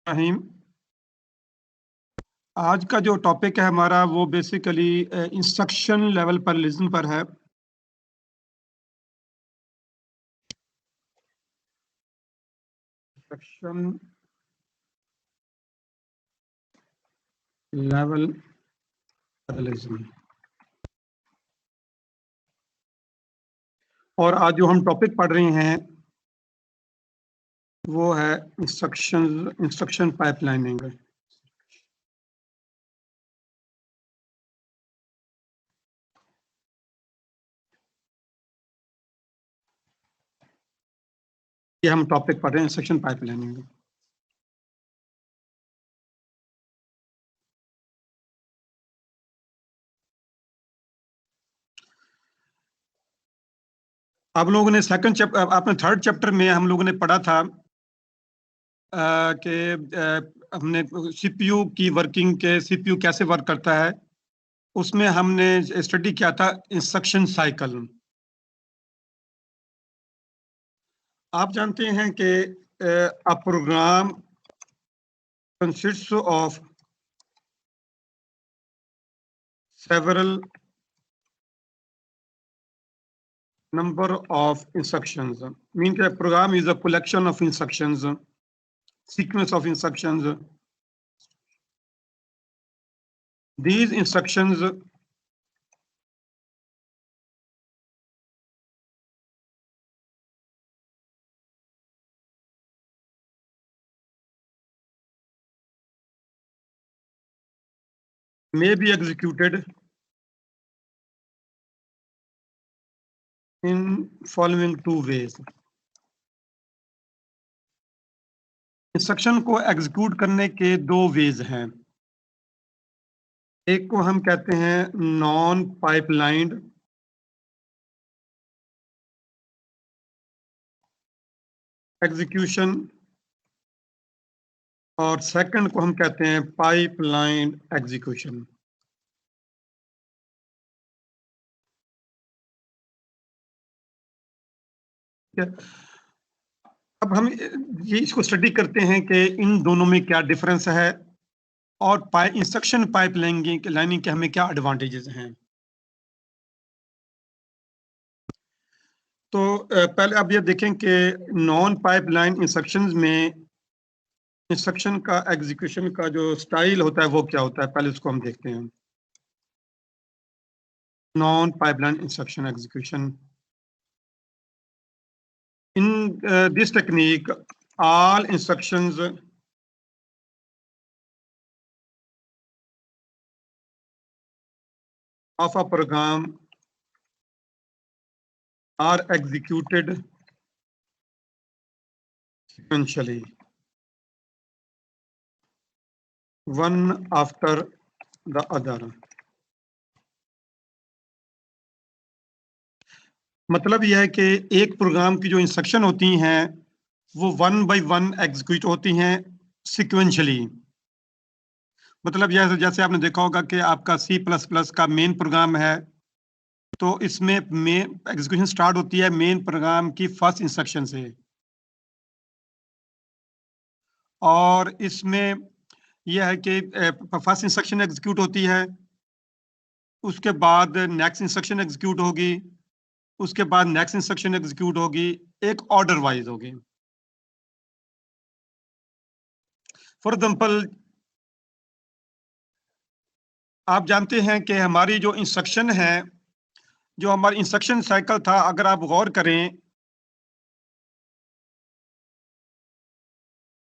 रहीम। आज का जो टॉपिक है हमारा वो बेसिकली इंस्ट्रक्शन लेवल पर लिसन पर है। इंस्ट्रक्शन लेवल पर लिसन। और आज जो हम टॉपिक पढ़ रहे हैं वो है इंस्ट्रक्शन पाइपलाइनिंग। ये हम टॉपिक पढ़ रहे हैं इंस्ट्रक्शन पाइपलाइनिंग। आप लोगों ने सेकंड चैप्टर, आपने थर्ड चैप्टर में हम लोगों ने पढ़ा था कि हमने सीपीयू की वर्किंग के सीपीयू कैसे वर्क करता है। उसमें हमने स्टडी किया था इंस्ट्रक्शन साइकिल। आप जानते हैं कि अ programme consists of several number of instructions. Means a program is a collection of instructions, sequence of instructions. These instructions may be executed in following two ways. Instruction को execute करने के दो veg हैं। एक को हम कहते हैं नॉन पाइपलाइंड एग्जीक्यूशन और सेकंड को हम कहते हैं पाइपलाइन एग्जीक्यूशन। अब हम ये इसको स्टडी करते हैं कि इन दोनों में क्या डिफरेंस है और इंस्ट्रक्शन लाइनिंग के हमें क्या एडवांटेजेस हैं। तो पहले आप ये देखें कि नॉन पाइपलाइन इंस्ट्रक्शंस में इंस्ट्रक्शन का एग्जीक्यूशन का जो स्टाइल होता है वो क्या होता है, पहले उसको हम देखते हैं। Non pipeline instruction execution in this technique all instructions of a program are executed sequentially one after the other। मतलब यह है कि एक प्रोग्राम की जो इंस्ट्रक्शन होती हैं वो वन बाय वन एग्जीक्यूट होती हैं सिक्वेंशली। मतलब जैसे आपने देखा होगा कि आपका C++ का मेन प्रोग्राम है तो इसमें एग्जीक्यूशन स्टार्ट होती है मेन प्रोग्राम की फर्स्ट इंस्ट्रक्शन से और इसमें यह है कि फर्स्ट इंस्ट्रक्शन एग्जीक्यूट होती है, उसके बाद नेक्स्ट इंस्ट्रक्शन एग्जीक्यूट होगी, उसके बाद नेक्स्ट इंस्ट्रक्शन एग्जीक्यूट होगी, एक ऑर्डर वाइज होगी। फॉर एग्जांपल आप जानते हैं कि हमारी जो इंस्ट्रक्शन है, जो हमारी इंस्ट्रक्शन साइकिल था, अगर आप गौर करें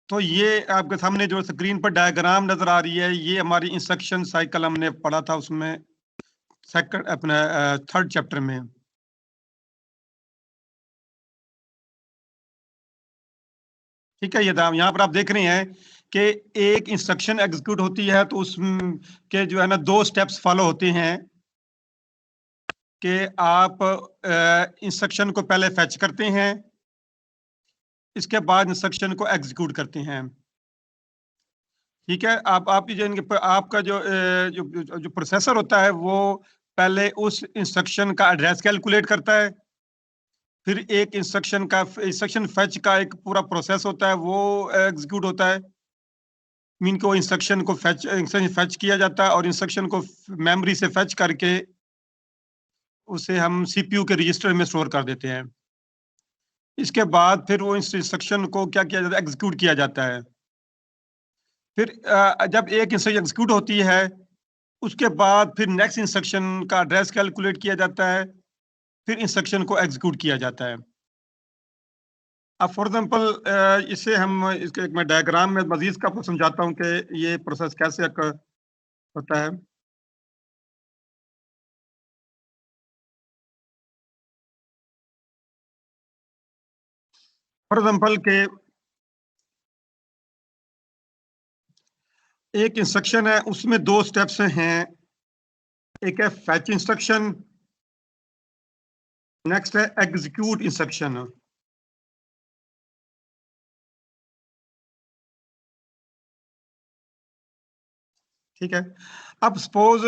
तो ये आपके सामने जो स्क्रीन पर डायग्राम नजर आ रही है ये हमारी इंस्ट्रक्शन साइकिल हमने पढ़ा था उसमें सेकंड अपने थर्ड चैप्टर में। ठीक है, ये यहाँ पर आप देख रहे हैं कि एक इंस्ट्रक्शन एग्जीक्यूट होती है तो उसके जो है ना दो स्टेप्स फॉलो होते हैं कि आप इंस्ट्रक्शन को पहले फेच करते हैं, इसके बाद इंस्ट्रक्शन को एग्जीक्यूट करते हैं। ठीक है, आप आपका जो प्रोसेसर होता है वो पहले उस इंस्ट्रक्शन का एड्रेस कैलकुलेट करता है, फिर एक इंस्ट्रक्शन फेच का एक पूरा प्रोसेस होता है वो एग्जीक्यूट होता है, मीन को इंस्ट्रक्शन को फैच किया जाता है और इंस्ट्रक्शन को मेमोरी से फैच करके उसे हम सीपीयू के रजिस्टर में स्टोर कर देते हैं। इसके बाद फिर वो इंस्ट्रक्शन को क्या किया जाता है, एग्जीक्यूट किया जाता है। फिर जब एक इंस्ट्रक्शन एग्जीक्यूट होती है उसके बाद फिर नेक्स्ट इंस्ट्रक्शन का एड्रेस कैलकुलेट किया जाता है, फिर इंस्ट्रक्शन को एग्जीक्यूट किया जाता है। अब फॉर एग्जाम्पल इसे हम इसके एक मैं डायग्राम में मजीद का समझाता हूँ कि ये प्रोसेस कैसे होता है। फॉर एग्जाम्पल के एक इंस्ट्रक्शन है, उसमें दो स्टेप्स हैं, एक है फैच इंस्ट्रक्शन, नेक्स्ट है एग्जीक्यूट इंस्ट्रक्शन। ठीक है, अब सपोज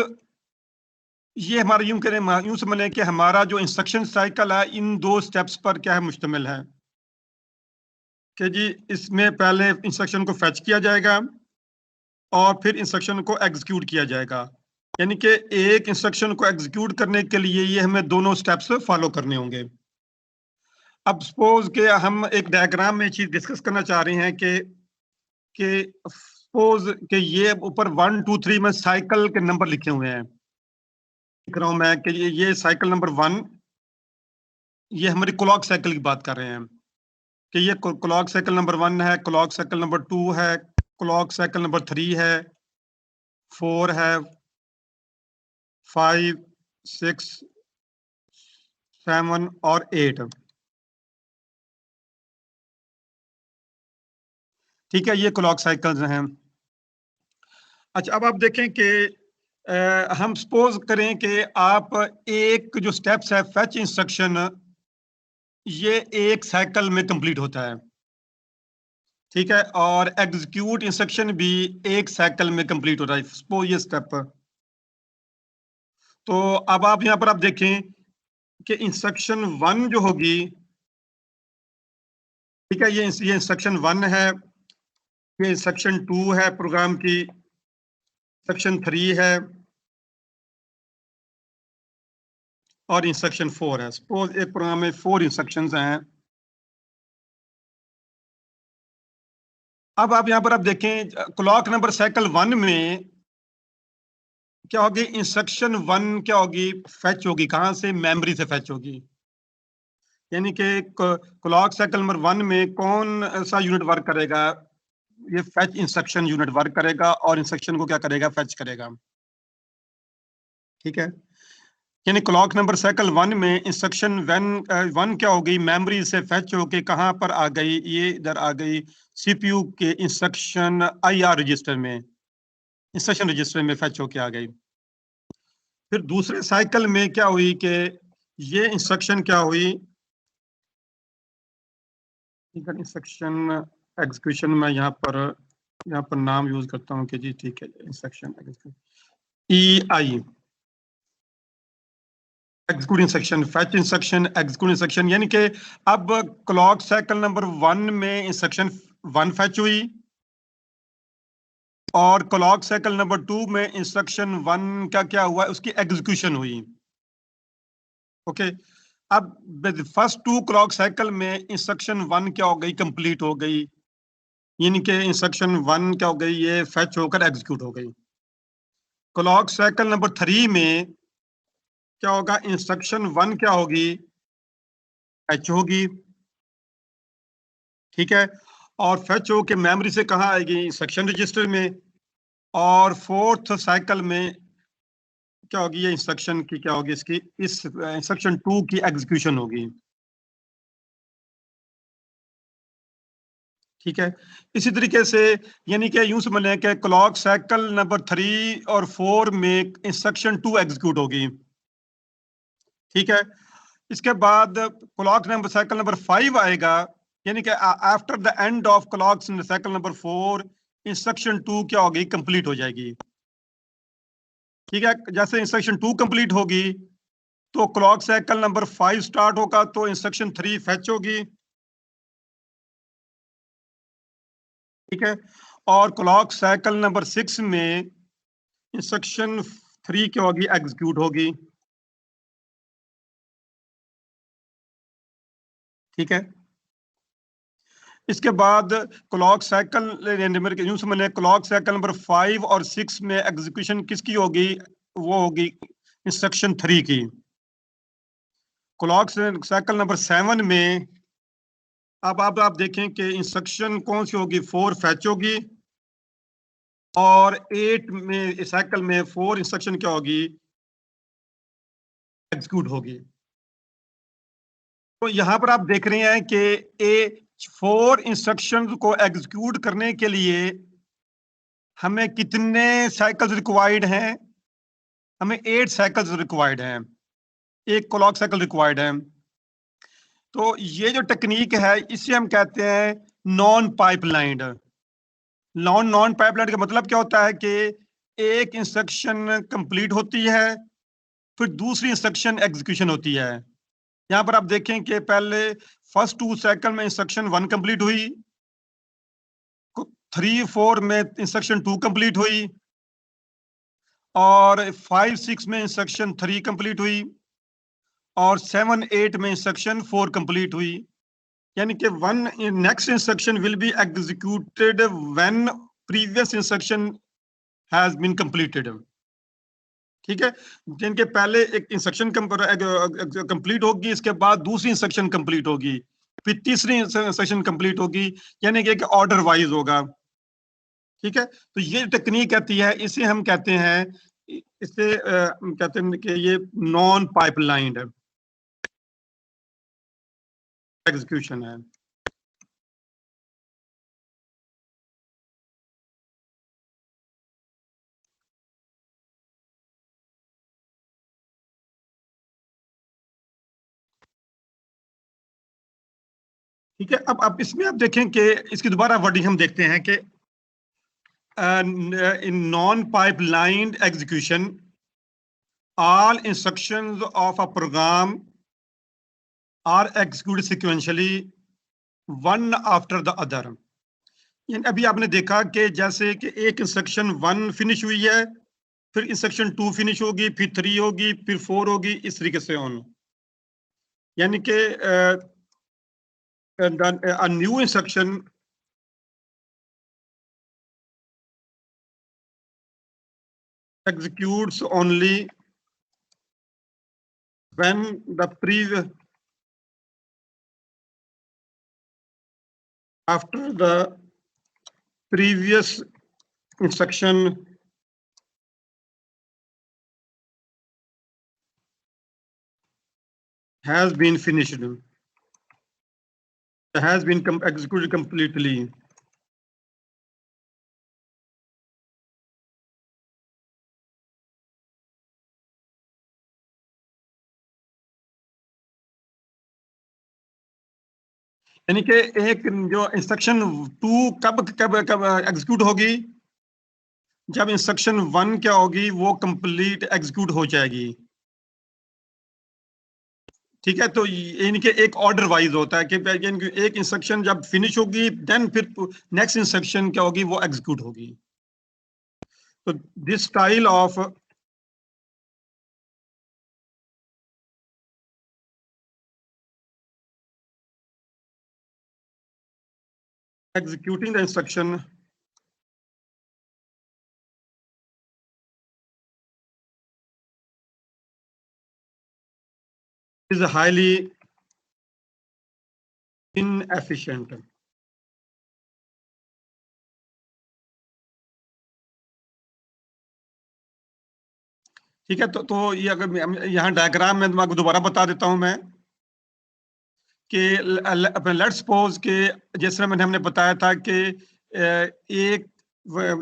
ये हमारा यूं करें, यूं समझ कि हमारा जो इंस्ट्रक्शन साइकिल है इन दो स्टेप्स पर क्या है मुश्तमिल है कि जी इसमें पहले इंस्ट्रक्शन को फैच किया जाएगा और फिर इंस्ट्रक्शन को एग्जीक्यूट किया जाएगा। यानी कि एक इंस्ट्रक्शन को एग्जीक्यूट करने के लिए ये हमें दोनों स्टेप्स फॉलो करने होंगे। अब सपोज के हम एक डायग्राम में चीज डिस्कस करना चाह रहे हैं कि सपोज कि ये ऊपर 1 2 3 में साइकिल के नंबर लिखे हुए हैं, लिख रहा हूं मैं कि ये साइकिल नंबर 1, ये हमारी क्लॉक साइकिल की बात कर रहे हैं कि ये क्लॉक साइकिल नंबर 1 है, क्लॉक साइकिल नंबर 2 है, क्लॉक साइकिल नंबर 3 है, 4 है, 5 6 7 और 8। ठीक है, ये क्लॉक साइकिल्स हैं। अच्छा, अब आप देखें कि हम सपोज करें कि आप एक जो स्टेप्स है फैच इंस्ट्रक्शन, ये एक साइकिल में कंप्लीट होता है। ठीक है, और एग्जीक्यूट इंस्ट्रक्शन भी एक साइकिल में कंप्लीट होता है, सपोज ये स्टेप। तो अब आप यहां पर आप देखें कि इंस्ट्रक्शन 1 जो होगी, ठीक है, ये इंस्ट्रक्शन 1 है, ये इंस्ट्रक्शन 2 है प्रोग्राम की, इंस्ट्रक्शन 3 है और इंस्ट्रक्शन 4 है। सपोज एक प्रोग्राम में 4 इंस्ट्रक्शंस हैं। अब आप यहां पर आप देखें क्लॉक नंबर साइकिल 1 में क्या होगी, इंस्ट्रक्शन 1 क्या होगी, फैच होगी, कहां से, मेमोरी से फैच होगी। यानी कि क्लॉक साइकिल नंबर 1 में कौन सा यूनिट वर्क करेगा, ये फैच इंस्ट्रक्शन यूनिट वर्क करेगा और इंस्ट्रक्शन को क्या करेगा, फैच करेगा। ठीक है, यानी क्लॉक नंबर साइकिल 1 में इंस्ट्रक्शन 1 क्या हो गई, मेमोरी से फैच होके कहां पर आ गई, ये इधर आ गई सीपीयू के इंस्ट्रक्शन आईआर रजिस्टर में, इंस्ट्रक्शन रजिस्टर में फैच होके आ गई। फिर दूसरे साइकिल में क्या हुई कि ये इंस्ट्रक्शन क्या हुई, इंस्ट्रक्शन एग्जीक्यूशन में यहाँ पर नाम यूज करता हूँ कि जी ठीक है, instruction E I execute instruction, fetch instruction, execute instruction. यानी कि अब क्लॉक साइकिल नंबर 1 में इंस्ट्रक्शन 1 फैच हुई और क्लॉक साइकिल नंबर 2 में इंस्ट्रक्शन 1 का क्या हुआ, उसकी एग्जीक्यूशन हुई। ओके, अब फर्स्ट 2 क्लॉक साइकिल में इंस्ट्रक्शन 1 क्या हो गई, कंप्लीट हो गई, यानी कि इंस्ट्रक्शन 1 क्या हो गई, ये फैच होकर एग्जीक्यूट हो गई। क्लॉक साइकिल नंबर 3 में क्या होगा, इंस्ट्रक्शन 1 क्या होगी, फैच होगी। ठीक है, और फैच हो के मेमोरी से कहाँ आएगी, इंस्ट्रक्शन रजिस्टर में। और फोर्थ साइकिल में क्या होगी, ये इंस्ट्रक्शन की क्या होगी, इसकी इस इंस्ट्रक्शन 2 की एग्जीक्यूशन होगी। ठीक है, इसी तरीके से यानी कि यूं समझ लें कि क्लॉक साइकिल नंबर 3 और 4 में इंस्ट्रक्शन 2 एग्जीक्यूट होगी। ठीक है, इसके बाद क्लॉक नंबर साइकिल नंबर 5 आएगा, यानी कि after the end of clock cycle number 4 instruction 2 क्या होगी, कंप्लीट हो जाएगी। ठीक है, जैसे इंस्ट्रक्शन 2 कंप्लीट होगी तो क्लॉक साइकिल नंबर 5 स्टार्ट होगा, तो इंस्ट्रक्शन 3 फैच होगी। ठीक है, और क्लॉक साइकिल नंबर 6 में इंस्ट्रक्शन 3 क्या होगी, एग्जीक्यूट होगी। ठीक है, इसके बाद क्लॉक साइकिल यूं समझ लें, क्लॉक साइकिल नंबर 5 और 6 में एग्जीक्यूशन किसकी होगी, वो होगी इंस्ट्रक्शन 3 की। क्लॉक साइकिल नंबर 7 में अब आप देखें कि इंस्ट्रक्शन कौन सी होगी, 4 फैच होगी, और 8 में साइकिल में 4 इंस्ट्रक्शन क्या होगी, एग्जीक्यूट होगी। तो यहां पर आप देख रहे हैं कि 4 इंस्ट्रक्शन को एग्जीक्यूट करने के लिए हमें कितने साइकिल्स रिक्वायर्ड हैं, हमें 8 साइकिल्स रिक्वायर्ड हैं, एक क्लॉक साइकिल रिक्वायर्ड है। तो ये जो टेक्निक है इसे हम कहते हैं नॉन पाइपलाइंड। नॉन पाइपलाइंड का मतलब क्या होता है कि एक इंस्ट्रक्शन कंप्लीट होती है, फिर दूसरी इंस्ट्रक्शन एग्जीक्यूशन होती है। यहां पर आप देखें कि पहले फर्स्ट 2 साइकिल में इंस्ट्रक्शन 1 कंप्लीट हुई, 3 4 में इंस्ट्रक्शन 2 कंप्लीट हुई, और 5 6 में इंस्ट्रक्शन 3 कंप्लीट हुई, और 7 8 में इंस्ट्रक्शन 4 कंप्लीट हुई। यानी कि one next instruction will be executed when previous instruction has been completed. ठीक है, जिनके पहले एक इंस्ट्रक्शन कंप्लीट होगी, इसके बाद दूसरी इंस्ट्रक्शन कंप्लीट होगी, फिर तीसरी इंस्ट्रक्शन कंप्लीट होगी, यानी कि एक ऑर्डर वाइज होगा। ठीक है, तो ये टेक्निक कहती है, इसे हम कहते हैं, इसे कहते हैं कि ये नॉन पाइपलाइंड एग्जीक्यूशन है। ठीक है, अब इसमें आप देखें कि इसकी दोबारा वर्डिंग हम देखते हैं कि in non-pipelined execution, all instructions of a program are executed sequentially, one after the other. अभी आपने देखा कि जैसे कि एक इंस्ट्रक्शन 1 फिनिश हुई है, फिर इंस्ट्रक्शन 2 फिनिश होगी, फिर 3 होगी, फिर 4 होगी, इस तरीके से ऑन। यानी कि a new instruction executes only when the previous after the previous instruction has been finished, has been executed completely. यानी कि एक जो इंस्ट्रक्शन 2 कब कब कब एग्जीक्यूट होगी, जब इंस्ट्रक्शन 1 क्या होगी, वो कंप्लीट एग्जीक्यूट हो जाएगी। ठीक है, तो यानी कि एक ऑर्डर वाइज होता है कि एक इंस्ट्रक्शन जब फिनिश होगी, देन फिर नेक्स्ट इंस्ट्रक्शन क्या होगी, वो एग्जीक्यूट होगी। तो this style of executing the instruction is highly inefficient. ठीक है, तो ये अगर यहाँ डायग्राम में आपको दोबारा बता देता हूं मैं कि लेट्स सपोज के जैसे हमने बताया था कि एक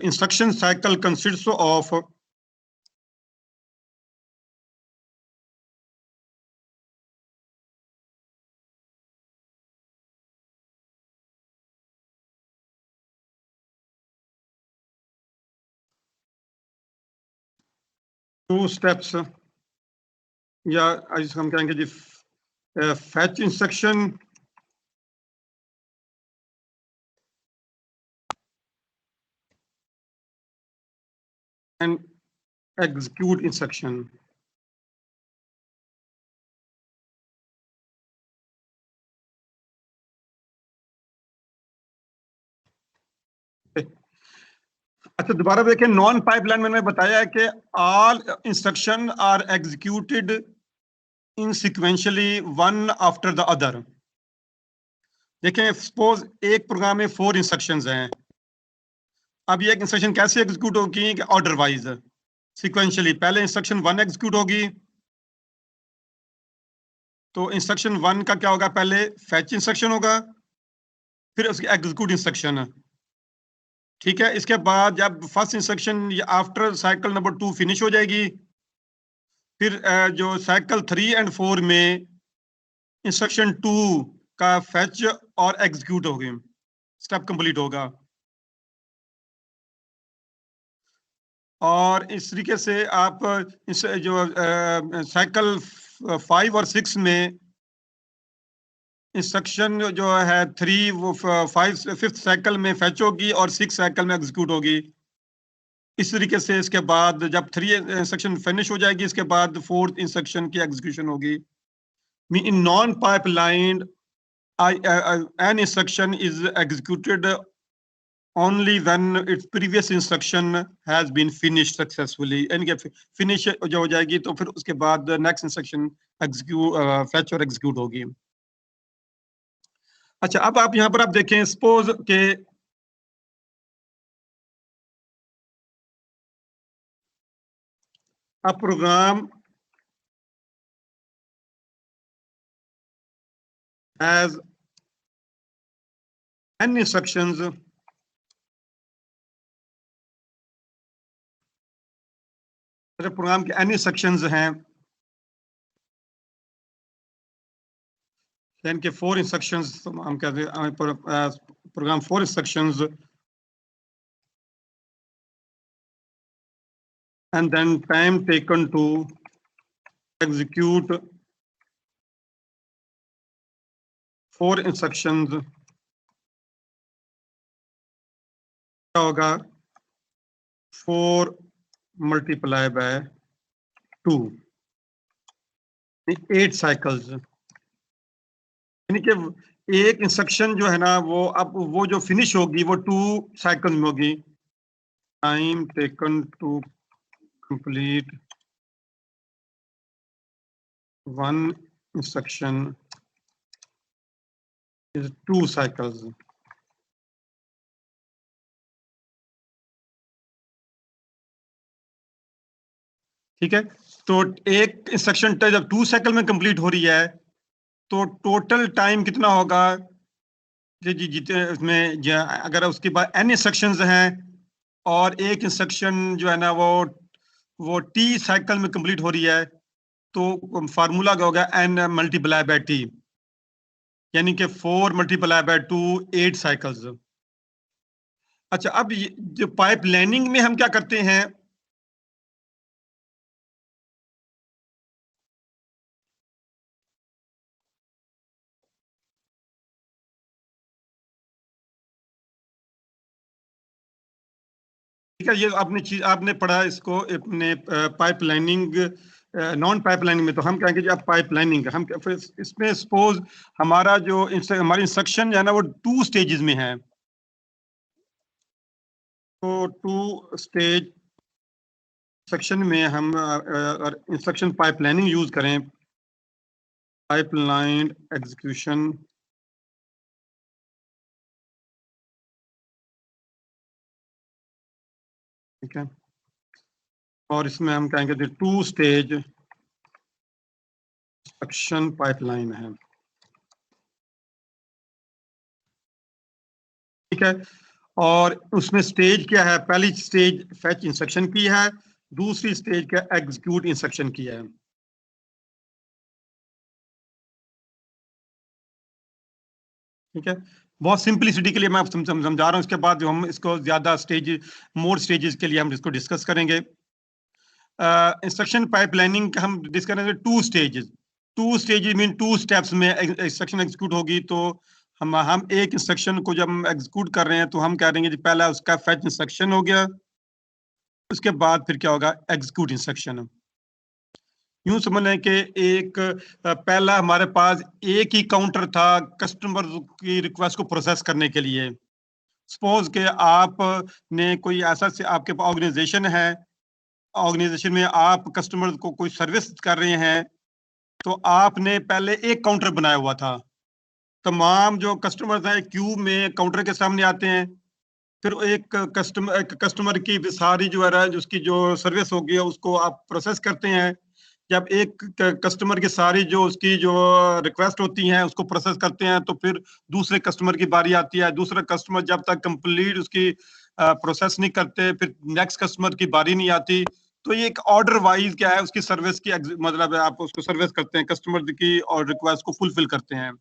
instruction cycle consists of two steps, या जिसको हम कहेंगे जी fetch instruction, and execute instruction. अच्छा, दोबारा देखें, नॉन पाइपलाइन मैंने बताया है कि all instruction are executed in sequentially one after the other. देखें, सपोज एक प्रोग्राम में 4 इंस्ट्रक्शंस हैं। अब ये इंस्ट्रक्शन कैसे एग्जीक्यूट होगी? Order wise, sequentially. पहले इंस्ट्रक्शन 1 एग्जीक्यूट होगी, तो इंस्ट्रक्शन 1 का क्या होगा? पहले फैच इंस्ट्रक्शन होगा, फिर उसकी एग्जीक्यूट इंस्ट्रक्शन। ठीक है, इसके बाद जब first instruction after cycle number 2 finish हो जाएगी, फिर जो साइकिल 3 एंड 4 में इंस्ट्रक्शन 2 का फैच और एग्जीक्यूट होगी, स्टेप कंप्लीट होगा। और इस तरीके से आप इस जो साइकिल 5 और 6 में इंस्ट्रक्शन जो है 3 वो 5th साइकिल में फैच होगी और 6 साइकिल में एग्जीक्यूट होगी। इस तरीके से इसके बाद जब 3 इंस्ट्रक्शन फिनिश हो जाएगी, इसके बाद 4th इंस्ट्रक्शन की एग्जीक्यूशन होगी। In non pipeline an instruction is executed only when its previous instruction has been finished successfully। यानी कि फिनिश जो हो जाएगी तो फिर उसके बाद नेक्स्ट इंस्ट्रक्शन एग्जीक्यूट फैच और एग्जीक्यूट होगी। अच्छा, अब आप यहां पर आप देखें, सपोज के a program has n instructions program के n इंस्ट्रक्शंस हैं, यानी कि 4 इंस्ट्रक्शंस हम कहते हैं program 4 instructions and then time taken to execute 4 instructions क्या होगा? 4 multiplied by 2, 8 साइकिल्स। यानी कि एक इंस्ट्रक्शन जो है ना, वो अब वो जो फिनिश होगी वो 2 साइकिल्स में होगी। Time taken to complete 1 instruction is 2 cycles। ठीक है, तो एक इंस्ट्रक्शन जब 2 साइकिल में कंप्लीट हो रही है तो टोटल टाइम कितना होगा? जी जी जितने उसमें अगर उसके बाद n इंस्ट्रक्शंस हैं और एक इंस्ट्रक्शन जो है ना वो t साइकिल में कंप्लीट हो रही है, तो फार्मूला क्या होगा? n मल्टीप्लाई बाय t, यानी कि 4 मल्टीप्लाई बाय 2, 8 साइकिल्स। अच्छा, अब जो पाइप लाइनिंग में हम क्या करते हैं, ठीक है, ये आपने चीज आपने पढ़ा इसको अपने pipe lining non pipe lining में। तो हम कहेंगे जी आप पाइप लाइनिंग हम इसमें सपोज हमारा जो हमारी इंस्ट्रक्शन है ना वो 2 स्टेजेस में है, तो 2 स्टेज इंस्ट्रक्शन में हम इंस्ट्रक्शन पाइप लाइनिंग यूज करें, पाइप लाइन एग्जीक्यूशन। ठीक है, और इसमें हम कहेंगे 2 स्टेज इंस्ट्रक्शन पाइपलाइन है। ठीक है, और उसमें स्टेज क्या है? पहली स्टेज फैच इंस्ट्रक्शन की है, दूसरी स्टेज का एग्जीक्यूट इंस्ट्रक्शन की है। ठीक है, बहुत सिंपलिसिटी के लिए मैं समझा रहा हूं, इसके बाद जो हम इसको ज्यादा मोर स्टेजेस के लिए हम इसको डिस्कस करेंगे। इंस्ट्रक्शन पाइपलाइनिंग हम डिस्कस करेंगे 2 स्टेजेस। 2 स्टेजेस मीन 2 स्टेप्स में इंस्ट्रक्शन एग्जीक्यूट होगी। तो हम एक इंस्ट्रक्शन को जब हम एग्जीक्यूट कर रहे हैं तो हम कह देंगे जी पहला उसका फैच इंस्ट्रक्शन हो गया, उसके बाद फिर क्या होगा, एग्जीक्यूट इंस्ट्रक्शन। यूं समझ लें कि एक पहला हमारे पास एक ही काउंटर था कस्टमर की रिक्वेस्ट को प्रोसेस करने के लिए। सपोज के आप ने कोई ऐसा से आपके पास ऑर्गेनाइजेशन है, ऑर्गेनाइजेशन में आप कस्टमर को कोई सर्विस कर रहे हैं, तो आपने पहले एक काउंटर बनाया हुआ था। तमाम जो कस्टमर्स हैं क्यू में काउंटर के सामने आते हैं, फिर एक कस्टमर की सारी जो है ना उसकी जो सर्विस होगी उसको आप प्रोसेस करते हैं। जब एक कस्टमर की सारी जो उसकी जो रिक्वेस्ट होती हैं उसको प्रोसेस करते हैं, तो फिर दूसरे कस्टमर की बारी आती है। दूसरा कस्टमर जब तक कंप्लीट उसकी प्रोसेस नहीं करते, फिर नेक्स्ट कस्टमर की बारी नहीं आती। तो ये एक ऑर्डर वाइज क्या है उसकी सर्विस की मतलब आप उसको सर्विस करते हैं, कस्टमर की और रिक्वेस्ट को फुलफिल करते हैं।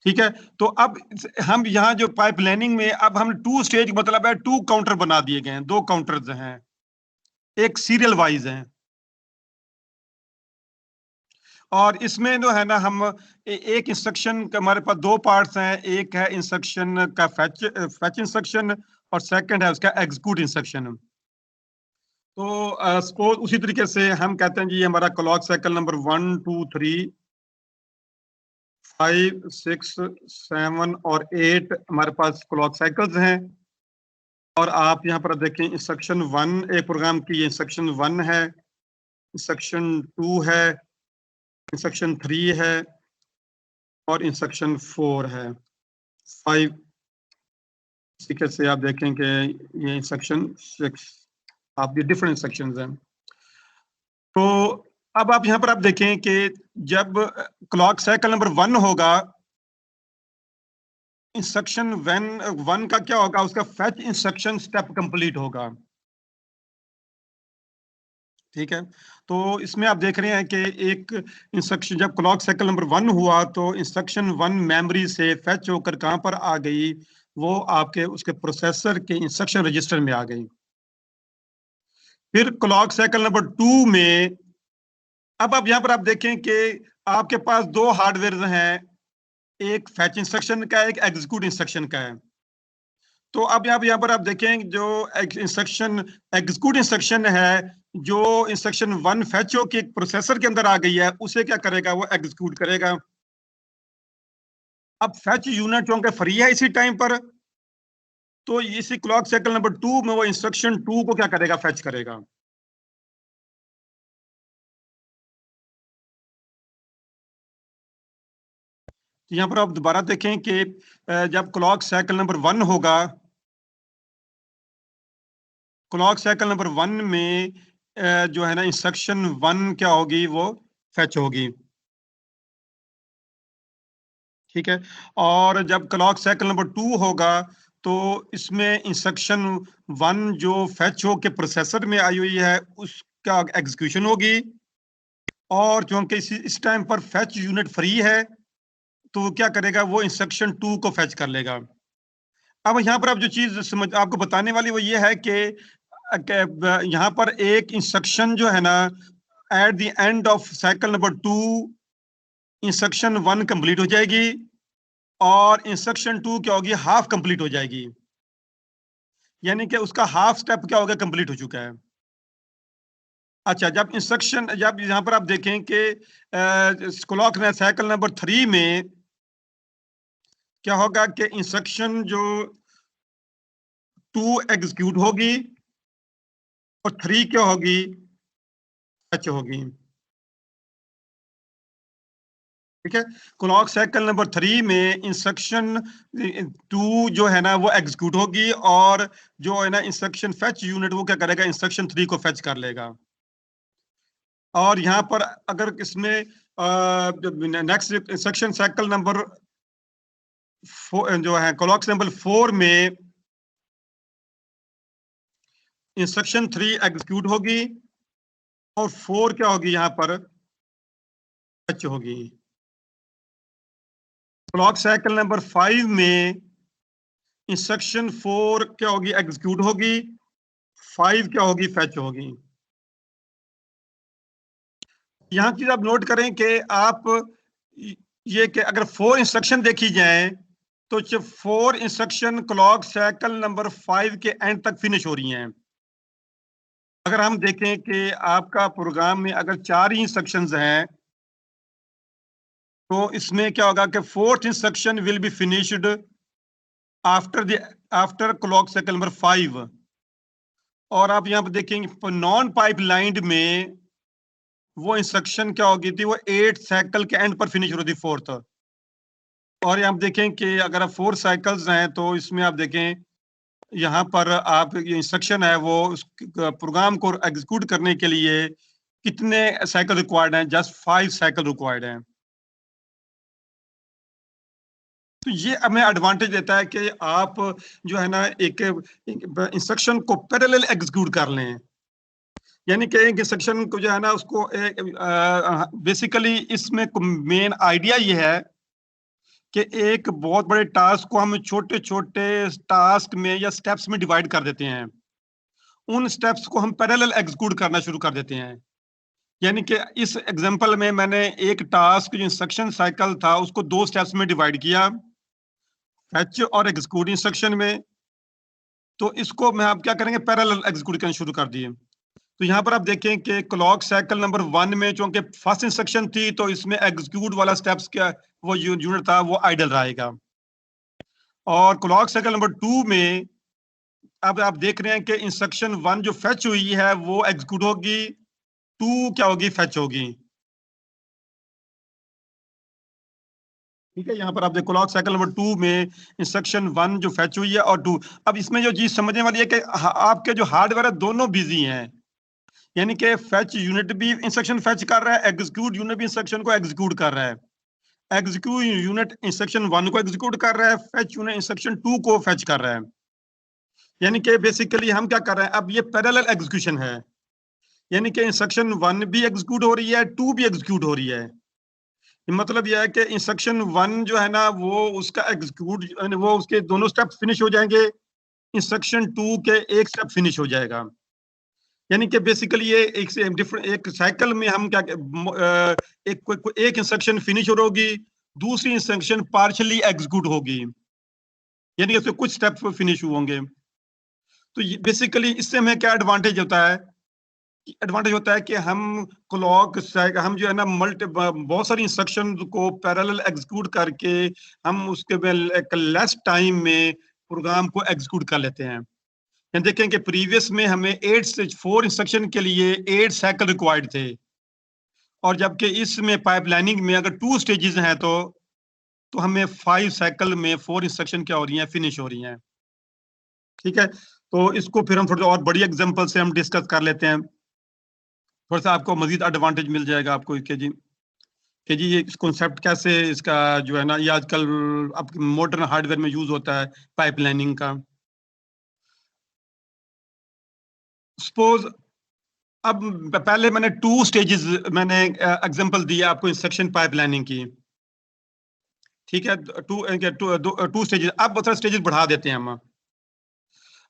ठीक है, तो अब हम यहाँ जो पाइपलाइनिंग में अब हम टू स्टेज मतलब है, टू काउंटर बना दिए गए हैं, दो काउंटर्स हैं, एक सीरियल वाइज है। और इसमें जो है ना हम एक इंस्ट्रक्शन का हमारे पास दो पार्ट्स हैं, एक है इंस्ट्रक्शन का फैच इंस्ट्रक्शन और सेकंड है उसका एग्जीक्यूट इंस्ट्रक्शन। तो सपोज उसी तरीके से हम कहते हैं जी हमारा क्लॉक साइकिल नंबर 1 2 3 5 6 7 और 8 हमारे पास क्लॉक साइकिल्स हैं। और आप यहाँ पर देखें इंस्ट्रक्शन 1 एक प्रोग्राम की इंस्ट्रक्शन 1 है, इंस्ट्रक्शन 2 है, इंस्ट्रक्शन 3 है और इंस्ट्रक्शन 4 है। 5 इसी तरह से आप देखें कि ये इंस्ट्रक्शन 6 आप ये डिफरेंट इंस्ट्रक्शंस हैं। तो अब आप यहाँ पर आप देखें कि जब क्लॉक साइकिल नंबर 1 होगा, इंस्ट्रक्शन 1 का क्या होगा, उसका फेच इंस्ट्रक्शन स्टेप कंप्लीट होगा। ठीक है, तो इसमें आप देख रहे हैं कि एक इंस्ट्रक्शन जब क्लॉक साइकिल नंबर 1 हुआ तो इंस्ट्रक्शन 1 मेमोरी से फेच होकर कहां पर आ गई, वो आपके उसके प्रोसेसर के इंस्ट्रक्शन रजिस्टर में आ गई। फिर क्लॉक साइकिल नंबर 2 में अब आप यहां पर आप देखें कि आपके पास दो हार्डवेयर हैं, एक फेच इंस्ट्रक्शन का एक एग्जीक्यूट इंस्ट्रक्शन का है। तो अब यहाँ पर आप देखें जो इंस्ट्रक्शन एग्जीक्यूट इंस्ट्रक्शन है, जो इंस्ट्रक्शन 1 फेच हो के प्रोसेसर के अंदर आ गई है, उसे क्या करेगा, वो एग्जीक्यूट करेगा। अब फेच यूनिट चूंकि फ्री है इसी टाइम पर, तो इसी क्लॉक साइकिल नंबर 2 में वो इंस्ट्रक्शन 2 को क्या करेगा, फेच करेगा। तो यहाँ पर आप दोबारा देखें कि जब क्लॉक साइकिल नंबर 1 होगा, क्लॉक साइकिल नंबर 1 में जो है ना इंस्ट्रक्शन 1 क्या होगी, वो फेच होगी। ठीक है, और जब क्लॉक साइकिल नंबर 2 होगा तो इसमें इंस्ट्रक्शन 1 जो फेच हो के प्रोसेसर में आई हुई है उसका एग्जीक्यूशन होगी। और चूंकि इस टाइम पर फेच यूनिट फ्री है, तो वो क्या करेगा, वो इंस्ट्रक्शन 2 को फेच कर लेगा। अब यहाँ पर आप जो चीज समझ आपको बताने वाली वो ये है कि यहाँ पर एक इंस्ट्रक्शन जो है ना at the end of cycle number 2 instruction 1 complete हो जाएगी और इंस्ट्रक्शन 2 क्या होगी, हाफ कंप्लीट हो जाएगी। यानी कि उसका हाफ स्टेप क्या हो गया, कंप्लीट हो चुका है। अच्छा, जब यहाँ पर आप देखें कि क्लॉक साइकिल नंबर 3 में क्या होगा कि इंस्ट्रक्शन जो 2 एग्जीक्यूट होगी और 3 क्या होगी, फेच होगी। ठीक है, क्लॉक साइकिल नंबर 3 में इंस्ट्रक्शन 2 जो है ना वो एग्जीक्यूट होगी और जो है ना इंस्ट्रक्शन फेच यूनिट वो क्या करेगा, इंस्ट्रक्शन 3 को फेच कर लेगा। और यहाँ पर अगर इसमें नेक्स्ट इंस्ट्रक्शन साइकिल नंबर जो है क्लॉक नंबर 4 में इंस्ट्रक्शन 3 एग्जीक्यूट होगी और 4 क्या होगी, यहाँ पर फेच होगी। क्लॉक साइकिल नंबर 5 में इंस्ट्रक्शन 4 क्या होगी, एग्जीक्यूट होगी, 5 क्या होगी, फेच होगी। यहाँ चीज आप नोट करें कि आप ये कि अगर 4 इंस्ट्रक्शन देखी जाए तो 4 इंस्ट्रक्शन क्लॉक साइकिल नंबर 5 के एंड तक फिनिश हो रही हैं। अगर हम देखें कि आपका प्रोग्राम में अगर 4 ही इंस्ट्रक्शंस हैं, तो इसमें क्या होगा कि 4th instruction will be finished after clock cycle number 5। और आप यहाँ पर देखेंगे नॉन पाइपलाइंड में वो इंस्ट्रक्शन क्या होगी थी, वो 8 साइकिल के एंड पर फिनिश हो रही थी 4th। और यहाँ आप देखें कि अगर आप 4 साइकिल्स हैं तो इसमें आप देखें यहाँ पर आप ये इंस्ट्रक्शन है वो उस प्रोग्राम को एग्जीक्यूट करने के लिए कितने साइकिल रिक्वायर्ड हैं, जस्ट 5 साइकिल रिक्वायर्ड हैं। तो ये हमें एडवांटेज देता है कि आप जो है ना एक इंस्ट्रक्शन को पैरेलल एग्जीक्यूट कर लें। यानी कि एक इंस्ट्रक्शन को जो है ना उसको बेसिकली इसमें मेन आइडिया ये है कि एक बहुत बड़े टास्क को हम छोटे छोटे टास्क में या स्टेप्स में डिवाइड कर देते हैं। उन स्टेप्स को हम पैरेलल एग्जीक्यूट करना शुरू कर देते हैं। यानी कि इस एग्जांपल में मैंने एक टास्क जो इंस्ट्रक्शन साइकिल था उसको 2 स्टेप्स में डिवाइड किया, फेच और एग्जीक्यूट इंस्ट्रक्शन में। तो इसको मैं आप क्या करेंगे, पैरेलल एग्जीक्यूट करना शुरू कर दिए। तो यहाँ पर आप देखें कि क्लॉक साइकिल नंबर 1 में चूंकि फर्स्ट इंस्ट्रक्शन थी तो इसमें एग्जीक्यूट वाला स्टेप्स क्या वो यूनिट था वो आइडल रहेगा। और क्लॉक साइकिल नंबर 2 में अब आप देख रहे हैं कि इंस्ट्रक्शन 1 जो फेच हुई है वो एग्जीक्यूट होगी, 2 क्या होगी, फेच होगी। ठीक है, यहाँ पर आप देखो क्लॉक साइकिल नंबर 2 में इंस्ट्रक्शन 1 जो फेच हुई है और 2। अब इसमें जो चीज समझने वाली है कि आपके जो हार्डवेयर है दोनों बिजी हैं। यानी कि फेच यूनिट भी इंस्ट्रक्शन फेच कर रहा है, एग्जीक्यूट यूनिट भी इंस्ट्रक्शन को एग्जीक्यूट कर रहा है। एग्जीक्यूट यूनिट इंस्ट्रक्शन 1 को एग्जीक्यूट कर रहा है, फेच यूनिट इंस्ट्रक्शन 2 को फेच कर रहा है। यानी कि बेसिकली हम क्या कर रहे हैं, अब ये पैरेलल एग्जीक्यूशन है। यानी कि इंस्ट्रक्शन 1 भी एग्जीक्यूट हो रही है, 2 भी एग्जीक्यूट हो रही है। मतलब यह है कि इंस्ट्रक्शन 1 जो है ना वो उसका एग्जीक्यूट वो उसके दोनों स्टेप फिनिश हो जाएंगे, इंस्ट्रक्शन 2 के एक स्टेप फिनिश हो जाएगा। यानी कि बेसिकली ये एक से डिफरेंट एक साइकिल में हम क्या एक इंस्ट्रक्शन फिनिश होगी, दूसरी इंस्ट्रक्शन पार्शियली एग्जीक्यूट होगी, यानी कि कुछ स्टेप फिनिश होंगे। तो बेसिकली इससे हमें क्या एडवांटेज होता है, एडवांटेज होता है कि हम क्लॉक हम जो है ना बहुत सारी इंस्ट्रक्शन को पैरेलल एग्जीक्यूट करके हम उसके लेस टाइम में प्रोग्राम को एग्जीक्यूट कर लेते हैं। देखें कि प्रीवियस में हमें 4 इंस्ट्रक्शन के लिए 8 साइकिल रिक्वायर्ड थे, और जबकि इसमें पाइपलाइनिंग में अगर 2 स्टेजेस हैं तो हमें 5 साइकिल में 4 इंस्ट्रक्शन क्या हो रही हैं, फिनिश हो रही हैं। ठीक है, तो इसको फिर हम थोड़ा और बड़ी एग्जांपल से हम डिस्कस कर लेते हैं, थोड़ा सा आपको मजीद एडवांटेज मिल जाएगा आपको कि जी ये कॉन्सेप्ट कैसे इसका जो है ना ये आजकल अब मॉडर्न हार्डवेयर में यूज होता है पाइपलाइनिंग का। सपोज अब पहले मैंने 2 स्टेजेस मैंने एग्जांपल दिया आपको इंस्ट्रक्शन पाइपलाइनिंग की। ठीक है, टू स्टेजेस, अब बहुत सारे स्टेजेस बढ़ा देते हैं हम।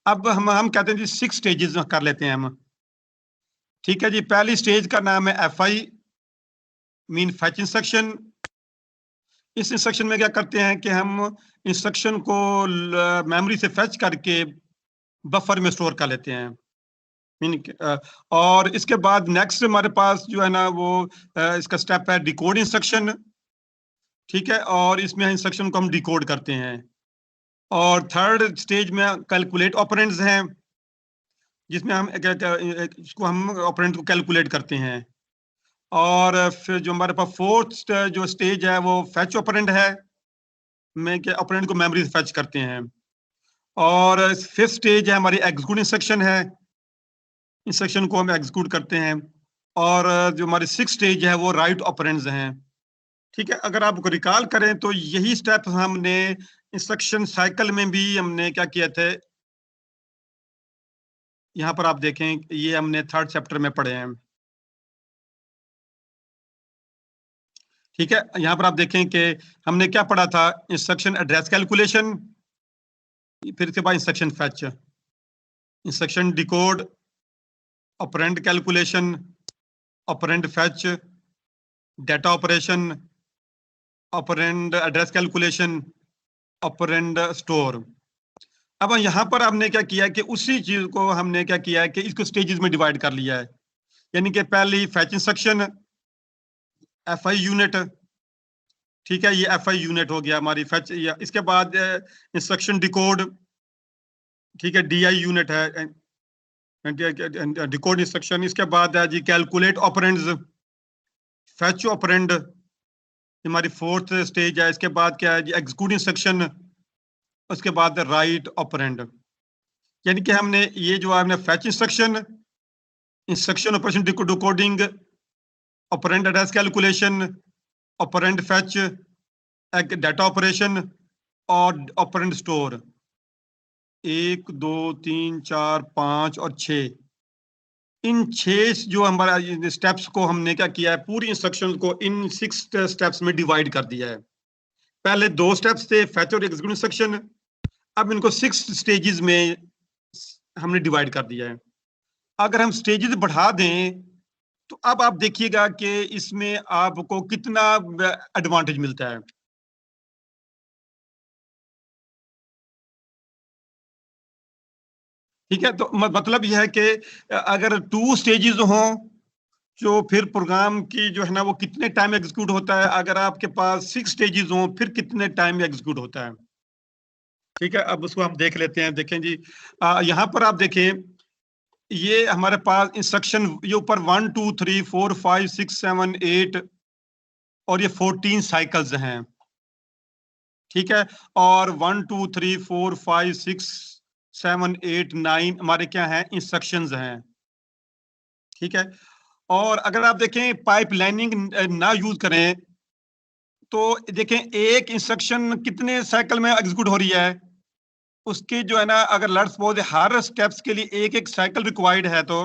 अब हम कहते हैं जी 6 स्टेजेस कर लेते हैं हम। ठीक है जी, पहली स्टेज का नाम है FI मीन फेच इंस्ट्रक्शन। इस इंस्ट्रक्शन में क्या करते हैं कि हम इंस्ट्रक्शन को मेमोरी से फेच करके बफर में स्टोर कर लेते हैं। और इसके बाद नेक्स्ट हमारे पास जो है ना वो इसका स्टेप है डिकोड इंस्ट्रक्शन। ठीक है, और इसमें इंस्ट्रक्शन को हम डिकोड करते हैं। और थर्ड स्टेज में कैलकुलेट ऑपरेंड्स हैं, जिसमें हम इसको हम ऑपरेंड को कैलकुलेट करते हैं। और फिर जो हमारे पास फोर्थ जो स्टेज है वो फेच ऑपरेंड है, में के ऑपरेंड को मेमोरी से फेच करते हैं। और फिफ्थ स्टेज है हमारी एग्जीक्यूट इंस्ट्रक्शन है, इंस्ट्रक्शन को हम एग्जीक्यूट करते हैं। और जो हमारी सिक्स स्टेज है वो राइट ऑपरेंड्स हैं। ठीक है, अगर आपको रिकॉल करें तो यही स्टेप हमने इंस्ट्रक्शन साइकिल में भी हमने क्या किया थे, यहाँ पर आप देखें ये हमने थर्ड चैप्टर में पढ़े हैं। ठीक है, यहाँ पर आप देखें कि हमने क्या पढ़ा था, इंस्ट्रक्शन एड्रेस कैलकुलेशन, फिर इसके बाद instruction fetch, instruction decode, operand calculation, operand fetch, data operation, operand address calculation, operand store. अब यहाँ पर हमने क्या किया है कि उसी चीज को हमने क्या किया है कि इसको स्टेजेस में डिवाइड कर लिया है। यानी कि पहले फैच इंस्ट्रक्शन FI यूनिट, ठीक है, ये FI यूनिट हो गया हमारी फैच। इसके बाद इंस्ट्रक्शन डिकोड, ठीक है, DI यूनिट है, डिकोड इंस्ट्रक्शन। इसके बाद है जी कैलकुलेट ऑपरेंड्स, फैच ऑपरेंड, हमारी फोर्थ स्टेज है। इसके बाद क्या है जी एग्जीक्यूट इंस्ट्रक्शन, उसके बाद राइट ऑपरेंड। यानी कि हमने ये जो हमने fetch instruction, instruction operation decoding, operand address calculation, operand fetch, data operation और ऑपरेंड स्टोर, 1 2 3 4 5 और 6, इन 6 जो हमारा स्टेप्स को हमने क्या किया है, पूरी इंस्ट्रक्शन को इन 6 स्टेप्स में डिवाइड कर दिया है। पहले 2 स्टेप्स थे फैच और एग्जीक्यूट इंस्ट्रक्शन, अब इनको 6 स्टेजेस में हमने डिवाइड कर दिया है। अगर हम स्टेजेस बढ़ा दें तो अब आप देखिएगा कि इसमें आपको कितना एडवांटेज मिलता है। ठीक है, तो मतलब यह है कि अगर 2 स्टेजेस हों जो फिर प्रोग्राम की जो है ना वो कितने टाइम एग्जीक्यूट होता है, अगर आपके पास 6 स्टेजेस हों फिर कितने टाइम में एग्जीक्यूट होता है। ठीक है, अब उसको हम देख लेते हैं। देखें जी, यहाँ पर आप देखें, ये हमारे पास इंस्ट्रक्शन ये ऊपर 1 2 3 4 5 6 7 8 और ये 14 साइकिल्स हैं। ठीक है, और 1 2 3 4 5 6 7 8 9 हमारे क्या हैं, इंस्ट्रक्शंस हैं। ठीक है, और अगर आप देखें पाइपलाइनिंग ना यूज करें तो देखें एक इंस्ट्रक्शन कितने साइकिल में एग्जीक्यूट हो रही है, उसकी जो है ना, अगर लेट्स सपोज हर स्टेप्स के लिए एक एक साइकिल रिक्वायर्ड है तो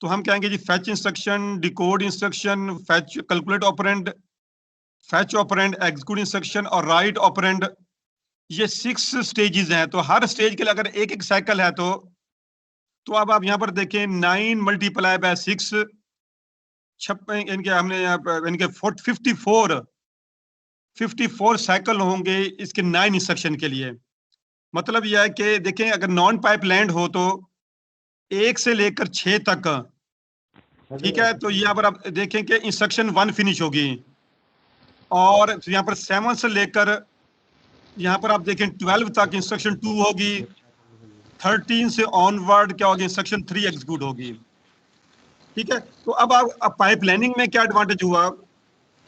हम कहेंगे जी fetch instruction, decode instruction, fetch calculate operand, fetch operand, execute instruction और राइट ऑपरेंड, ये 6 स्टेजेस हैं। तो हर स्टेज के लिए अगर एक एक साइकिल है तो अब आप यहाँ पर देखें 9 मल्टीप्लाई बाय 6, इनके हमने यहाँ पर इनके 54 साइकिल होंगे इसके 9 इंस्ट्रक्शन के लिए। मतलब यह है कि देखें अगर नॉन पाइप लैंड हो तो 1 से लेकर 6 तक, ठीक है, तो यहाँ पर आप देखें कि इंस्ट्रक्शन 1 फिनिश होगी, और यहाँ पर 7 से लेकर यहाँ पर आप देखें 12 तक इंस्ट्रक्शन 2 होगी, 13 से ऑनवर्ड क्या होगी, इंस्ट्रक्शन 3 एग्जीक्यूट होगी। ठीक है, तो अब पाइप लाइनिंग में क्या एडवांटेज हुआ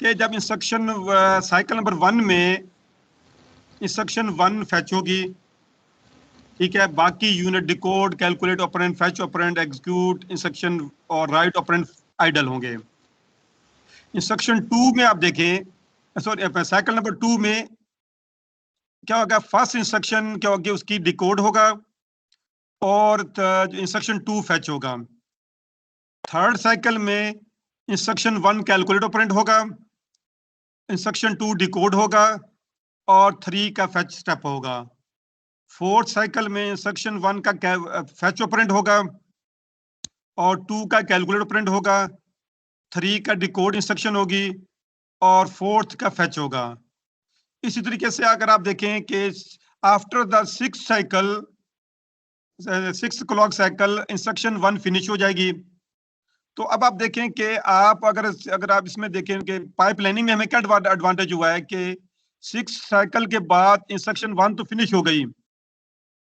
कि जब इंस्ट्रक्शन साइकिल नंबर 1 में इंस्ट्रक्शन 1 फैच होगी, ठीक है, बाकी unit decode, calculate operand, fetch operand, execute instruction और राइट ऑपरेंड आइडल होंगे। इंस्ट्रक्शन 2 में आप देखें, सॉरी साइकिल नंबर 2 में क्या होगा, फर्स्ट इंस्ट्रक्शन क्या होगी, उसकी डिकोड होगा और इंस्ट्रक्शन 2 फैच होगा। थर्ड साइकिल में इंस्ट्रक्शन 1 कैलकुलेट ऑपरेंड होगा, इंस्ट्रक्शन 2 डिकोड होगा और 3 का फैच स्टेप होगा। फोर्थ साइकिल में इंस्ट्रक्शन 1 का फैच ऑपरेंड होगा और 2 का कैलकुलेट ऑपरेंड होगा, 3 का डिकोड इंस्ट्रक्शन होगी और 4th का फैच होगा। इसी तरीके से अगर आप देखें कि after the 6th cycle, 6th clock cycle, instruction 1 finish हो जाएगी। तो अब आप देखें कि आप अगर आप इसमें देखें कि पाइप लाइनिंग में हमें क्या एडवांटेज हुआ है कि 6 साइकिल के बाद इंस्ट्रक्शन 1 तो फिनिश हो गई,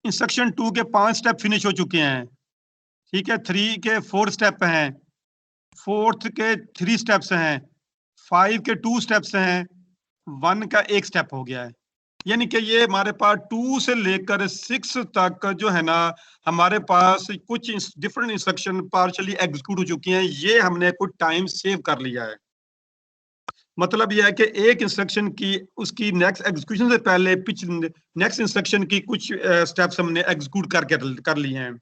इंस्ट्रक्शन 2 के 5 स्टेप फिनिश हो चुके हैं, ठीक है, 3 के 4 स्टेप हैं, 4th के 3 स्टेप्स हैं, 5 के 2 स्टेप्स हैं, 1 का 1 स्टेप हो गया है। यानी कि ये हमारे पास 2 से लेकर 6 तक जो है ना, हमारे पास कुछ डिफरेंट इंस्ट्रक्शन पार्शली एग्जीक्यूट हो चुकी हैं। ये हमने कुछ टाइम सेव कर लिया है। मतलब यह है कि एक इंस्ट्रक्शन की उसकी नेक्स्ट एग्जीक्यूशन से पहले नेक्स्ट इंस्ट्रक्शन की कुछ स्टेप्स हमने एग्जीक्यूट कर लिए हैं।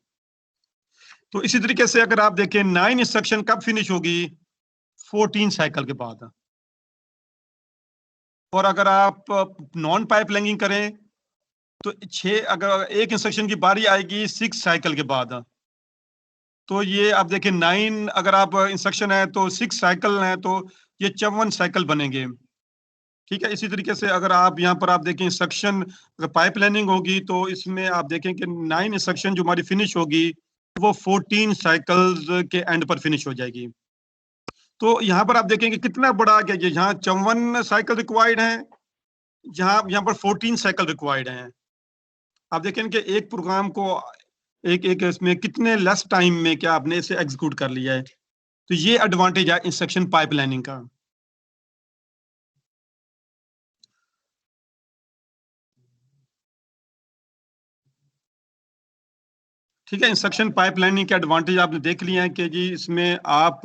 तो इसी तरीके से अगर आप देखें 9 इंस्ट्रक्शन कब फिनिश होगी, 14 साइकिल के बाद। और अगर आप नॉन पाइप लाइनिंग करें तो 6, अगर एक इंस्ट्रक्शन की बारी आएगी 6 साइकिल के बाद। तो ये आप देखिए 9 अगर आप इंस्ट्रक्शन है तो 6 साइकिल है तो ये 54 साइकिल बनेंगे। ठीक है, इसी तरीके से अगर आप यहाँ पर आप देखें इंस्ट्रक्शन, अगर पाइपलाइनिंग होगी तो इसमें आप देखें कि 9 इंस्ट्रक्शन जो हमारी फिनिश होगी वो 14 साइकिल्स के एंड पर फिनिश हो जाएगी। तो यहाँ पर आप देखेंगे कितना बड़ा क्या, यहाँ 54 साइकिल रिक्वायर्ड है, यहाँ पर 14 साइकिल रिक्वायर्ड हैं। आप देखें कि एक प्रोग्राम को एक एक इसमें कितने लेस टाइम में क्या आपने इसे एग्जीक्यूट कर लिया है। तो ये एडवांटेज है इंस्ट्रक्शन पाइपलाइनिंग का। ठीक है, इंस्ट्रक्शन पाइपलाइनिंग के एडवांटेज आपने देख लिए हैं कि जी इसमें आप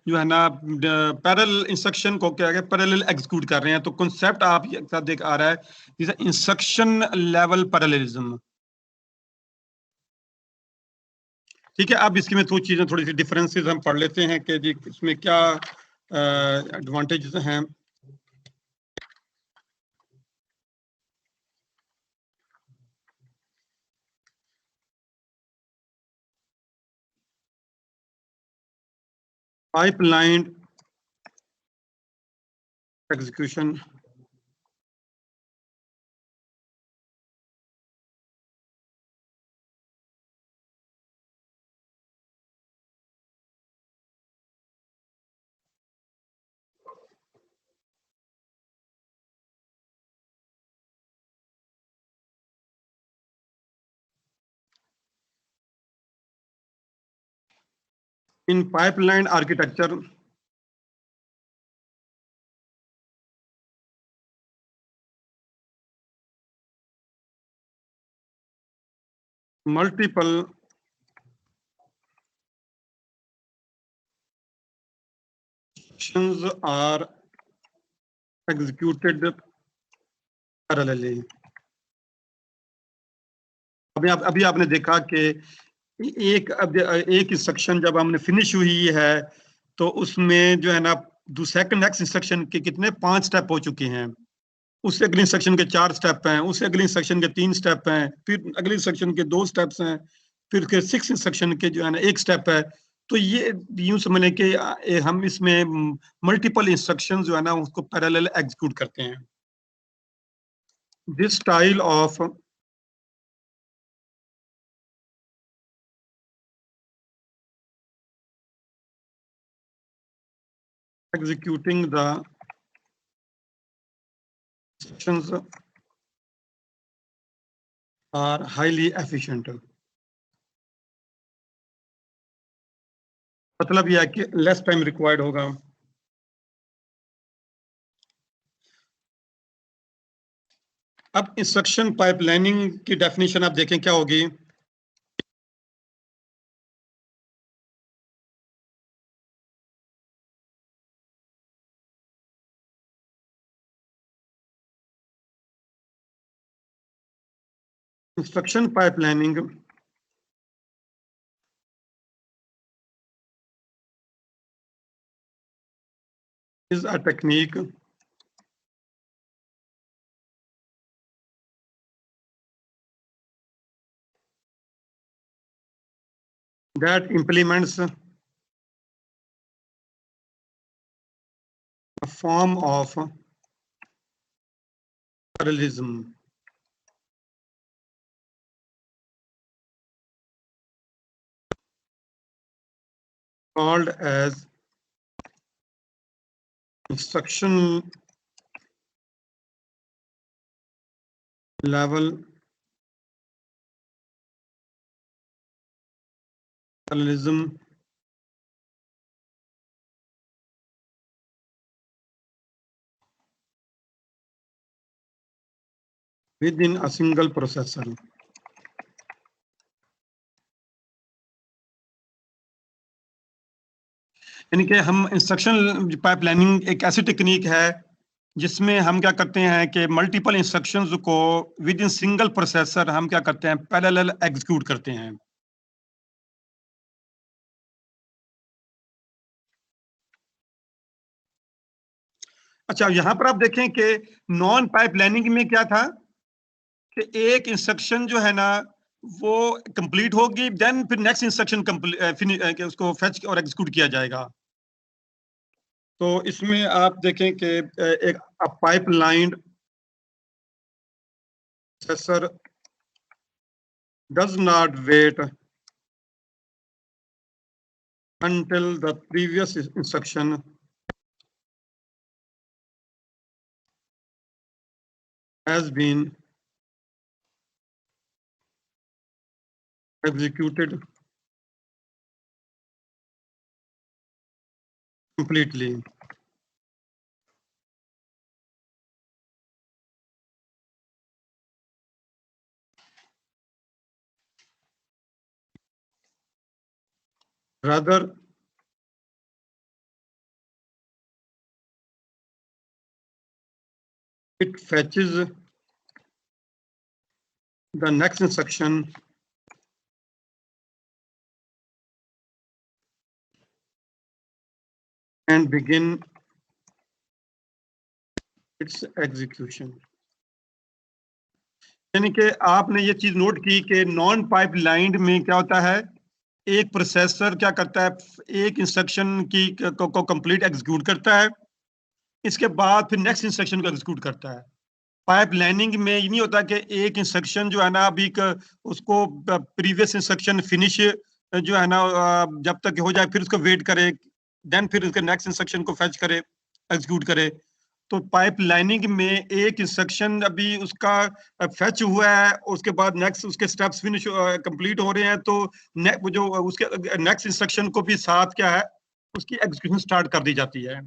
जो है ना पैरेलल इंस्ट्रक्शन को क्या है पैरेलल एग्जीक्यूट कर रहे हैं। तो कॉन्सेप्ट आप साथ देख आ रहा है जैसे इंस्ट्रक्शन लेवल पैरेललिज्म। ठीक है, अब इसकी में दो चीजें थोड़ी सी डिफरेंसेस हम पढ़ लेते हैं कि जी इसमें क्या एडवांटेजेस हैं। Pipeline execution in pipeline architecture multiple actions are executed parallelly। अभी आपने देखा कि एक इंस्ट्रक्शन जब हमने फिनिश हुई है तो उसमें जो है ना सेकंड नेक्स्ट इंस्ट्रक्शन के कितने 5 स्टेप हो चुके हैं, उससे अगले इंस्ट्रक्शन के 4 स्टेप हैं, उससे अगले इंस्ट्रक्शन के 3 स्टेप हैं, फिर अगले इंस्ट्रक्शन के 2 स्टेप्स हैं, फिर के 6 इंस्ट्रक्शन के जो है ना 1 स्टेप है। तो ये यूं समझने के हम इसमें मल्टीपल इंस्ट्रक्शन जो है ना उसको पैरेलल एग्जीक्यूट करते हैं। This style of executing the instructions are highly efficient। मतलब यह है कि लेस टाइम रिक्वायर्ड होगा। अब इंस्ट्रक्शन पाइपलाइनिंग की डेफिनेशन आप देखें क्या होगी। Instruction pipelining is a technique that implements a form of parallelism called as instruction level parallelism within a single processor। यानी कि हम इंस्ट्रक्शन पाइपलाइनिंग एक ऐसी टेक्निक है जिसमें हम क्या करते हैं कि मल्टीपल इंस्ट्रक्शंस को विद इन सिंगल प्रोसेसर हम क्या करते हैं पैरेलल एग्जीक्यूट करते हैं। अच्छा, यहां पर आप देखें कि नॉन पाइपलाइनिंग में क्या था कि एक इंस्ट्रक्शन जो है ना वो कंप्लीट होगी, देन फिर नेक्स्ट इंस्ट्रक्शन उसको फेच और एग्जीक्यूट किया जाएगा। तो इसमें आप देखें कि एक pipeline processor does not wait until the previous instruction has been executed completely. Rather, it fetches the next instruction and begin its execution. यानी कि आपने ये चीज नोट की कि नॉन पाइपलाइंड में क्या होता है, एक प्रोसेसर क्या करता है, एक इंस्ट्रक्शन की को कंप्लीट एग्जीक्यूट करता है, इसके बाद फिर नेक्स्ट इंस्ट्रक्शन को एग्जीक्यूट करता है। पाइपलाइनिंग में ये नहीं होता कि एक इंस्ट्रक्शन जो है ना अभी उसको प्रीवियस इंस्ट्रक्शन फिनिश जो है ना जब तक हो जाए फिर उसको वेट करे, देन फिर उसके नेक्स्ट इंस्ट्रक्शन को फेच करे, एग्जीक्यूट करे। तो पाइपलाइनिंग में एक इंस्ट्रक्शन अभी उसका फेच हुआ है, उसके बाद नेक्स्ट उसके स्टेप्स फिनिश कंप्लीट हो रहे हैं, तो वो जो उसके नेक्स्ट इंस्ट्रक्शन को भी साथ क्या है, उसकी एग्जीक्यूशन स्टार्ट कर दी जाती है।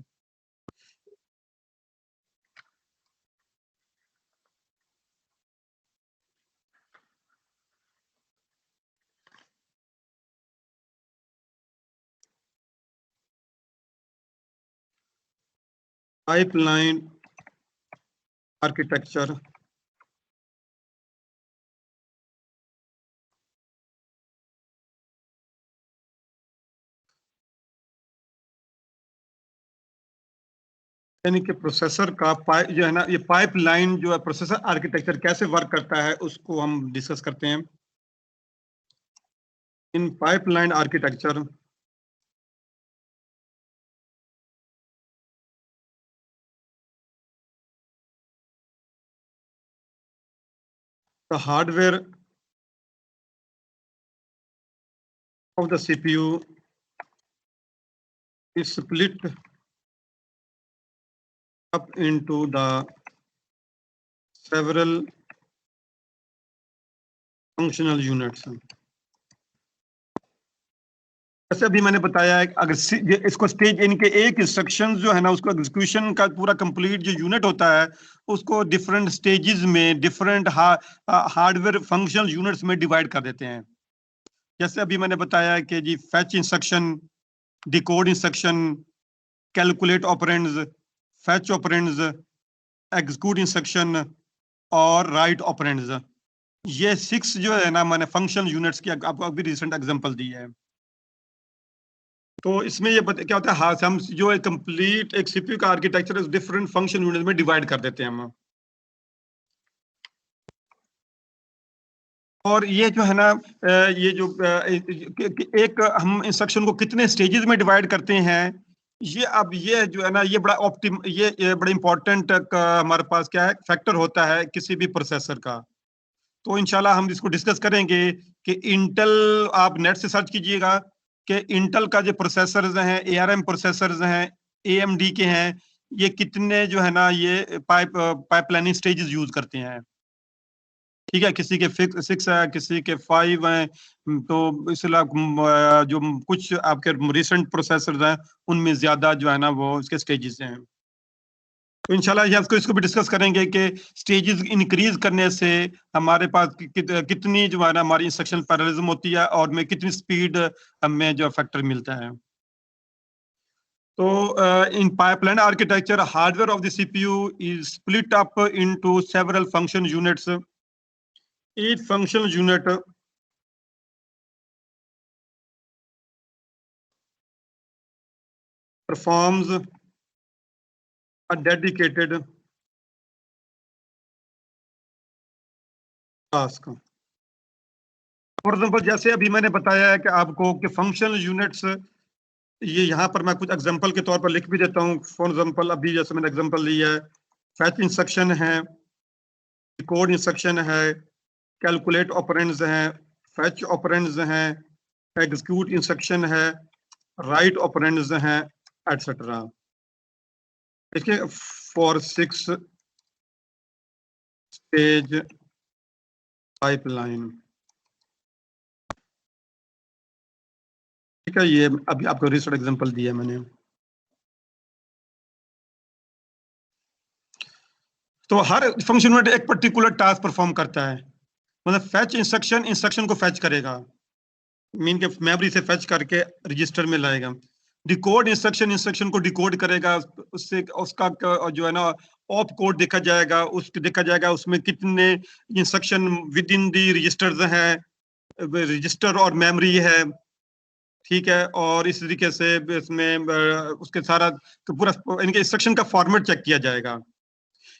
पाइपलाइन आर्किटेक्चर यानी कि प्रोसेसर का जो है ना, ये पाइपलाइन जो है प्रोसेसर आर्किटेक्चर कैसे वर्क करता है उसको हम डिस्कस करते हैं। In pipeline architecture the hardware of the CPU is split up into the several functional units. जैसे अभी मैंने बताया है, अगर इसको स्टेज इनके एक इंस्ट्रक्शन जो है ना उसको एग्जीक्यूशन का पूरा कंप्लीट जो यूनिट होता है उसको डिफरेंट स्टेजेस में डिफरेंट हार्डवेयर फंक्शनल यूनिट्स में डिवाइड कर देते हैं। जैसे अभी मैंने बताया कि जी fetch instruction, decode instruction, calculate operands, fetch operands, execute instruction और राइट ऑपरेंड्स, ये 6 जो है ना मैंने फंक्शनल यूनिट्स की आपको अभी रिसेंट एग्जांपल दी है। तो इसमें ये क्या होता है, हम जो एक कंप्लीट एक सीपीयू का आर्किटेक्चर डिफरेंट फंक्शन यूनिट में डिवाइड कर देते हैं हम। और ये जो है ना ये जो एक हम इंस्ट्रक्शन को कितने स्टेजेस में डिवाइड करते हैं, ये अब ये जो है ना ये बड़ा ये बड़ा इंपॉर्टेंट हमारे पास क्या है फैक्टर होता है किसी भी प्रोसेसर का। तो इंशाल्लाह हम इसको डिस्कस करेंगे कि इंटेल, आप नेट से सर्च कीजिएगा कि इंटेल का जो प्रोसेसर्स हैं, एआरएम प्रोसेसर्स हैं, एएमडी के हैं, ये कितने जो है ना ये पाइपलाइनिंग स्टेजेस यूज करते हैं। ठीक है, किसी के 6 है, किसी के 5 हैं, तो इसलिए जो कुछ आपके रिसेंट प्रोसेसर्स हैं उनमें ज्यादा जो है ना वो इसके स्टेजेस हैं। तो इंशाल्लाह ये इसको भी डिस्कस करेंगे कि स्टेजेस इंक्रीज करने से हमारे पास कितनी जो है ना हमारी इंस्ट्रक्शन पैरेललिज्म होती है और में कितनी स्पीड हमें जो फैक्टर मिलता है। तो in pipeline architecture hardware of the CPU is split up into several function units. Each function unit performs a dedicated task। For example जैसे अभी मैंने बताया है कि आपको कि फंक्शनल यूनिट्स ये यहाँ पर मैं कुछ एग्जांपल के तौर पर लिख भी देता हूँ। फॉर एग्जांपल अभी जैसे मैंने एग्जांपल लिया है, फैच इंस्ट्रक्शन है, कोड इंस्ट्रक्शन है, कैलकुलेट ऑपरेंड्स हैं, फैच ऑपरेंड्स हैं, एग्जीक्यूट इंस्ट्रक्शन है, राइट ऑपरेंड्स हैं, एटसेट्रा। देखिए फॉर 6 स्टेज पाइपलाइन, ठीक है। ये अभी आपको रिसेंट एग्जांपल दिया मैंने। तो हर फंक्शन यूनिट एक पर्टिकुलर टास्क परफॉर्म करता है। मतलब फैच इंस्ट्रक्शन इंस्ट्रक्शन को फैच करेगा, मीन के मेमोरी से फैच करके रजिस्टर में लाएगा। डिकोड इंस्ट्रक्शन इंस्ट्रक्शन को डिकोड करेगा, उससे उसका जो है ना ऑप कोड देखा जाएगा, उसमें कितने instruction within the registers हैं, रजिस्टर और मेमोरी है, ठीक है। और इस तरीके से इसमें उसके सारा पूरा इनके इंस्ट्रक्शन का फॉर्मेट चेक किया जाएगा।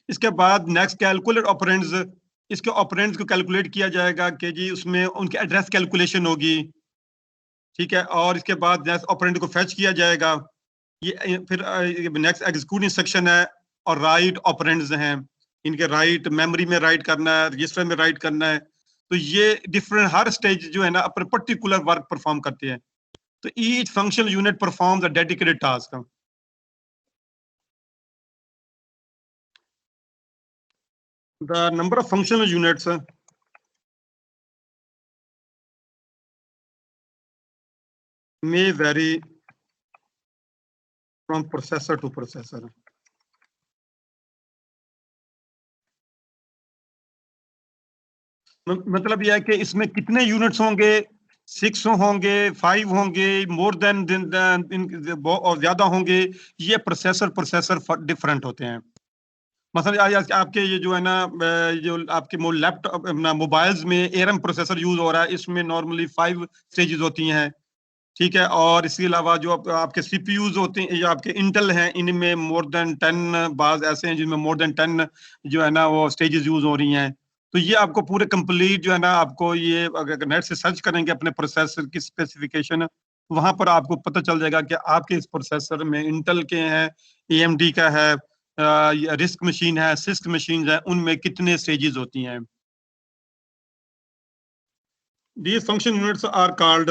इसके बाद नेक्स्ट कैलकुलेट ऑपरेंड्स, इसके ऑपरेंड्स को कैलकुलेट किया जाएगा कि जी उसमें उनके एड्रेस कैलकुलेशन होगी, ठीक है। और इसके बाद नेक्स्ट ऑपरेंड को फेच किया जाएगा। ये फिर नेक्स्ट एग्जीक्यूट इंस्ट्रक्शन है और राइट ऑपरेंड्स हैं, इनके राइट मेमोरी में राइट करना है, रजिस्टर में राइट करना है। तो ये डिफरेंट हर स्टेज जो है ना अपने पर्टिकुलर वर्क परफॉर्म करते हैं। तो each functional unit performs a dedicated task. The number of functional units may vary from processor to processor. मतलब यह है कि इसमें कितने यूनिट्स होंगे, 6 होंगे, 5 होंगे, मोर देन और ज्यादा होंगे, ये प्रोसेसर डिफरेंट होते हैं। मतलब आज आपके ये जो है ना जो आपके लैपटॉप मोबाइल्स में एआरएम प्रोसेसर यूज हो रहा है, इसमें नॉर्मली 5 स्टेजेस होती हैं, ठीक है। और इसके अलावा जो आपके सीपीयूज होते हैं, या आपके इंटेल हैं, इनमें मोर देन 10 बाज ऐसे हैं जिनमें मोर देन 10 जो है ना वो स्टेजेस यूज हो रही हैं। तो ये आपको पूरे कंप्लीट जो है ना, आपको ये अगर नेट से सर्च करेंगे अपने प्रोसेसर की स्पेसिफिकेशन, वहां पर आपको पता चल जाएगा कि आपके इस प्रोसेसर में इंटेल के हैं, एएमडी का है, रिस्क मशीन है, सिस्क मशीन है, उनमें कितने स्टेजेस होती हैं। These function units are called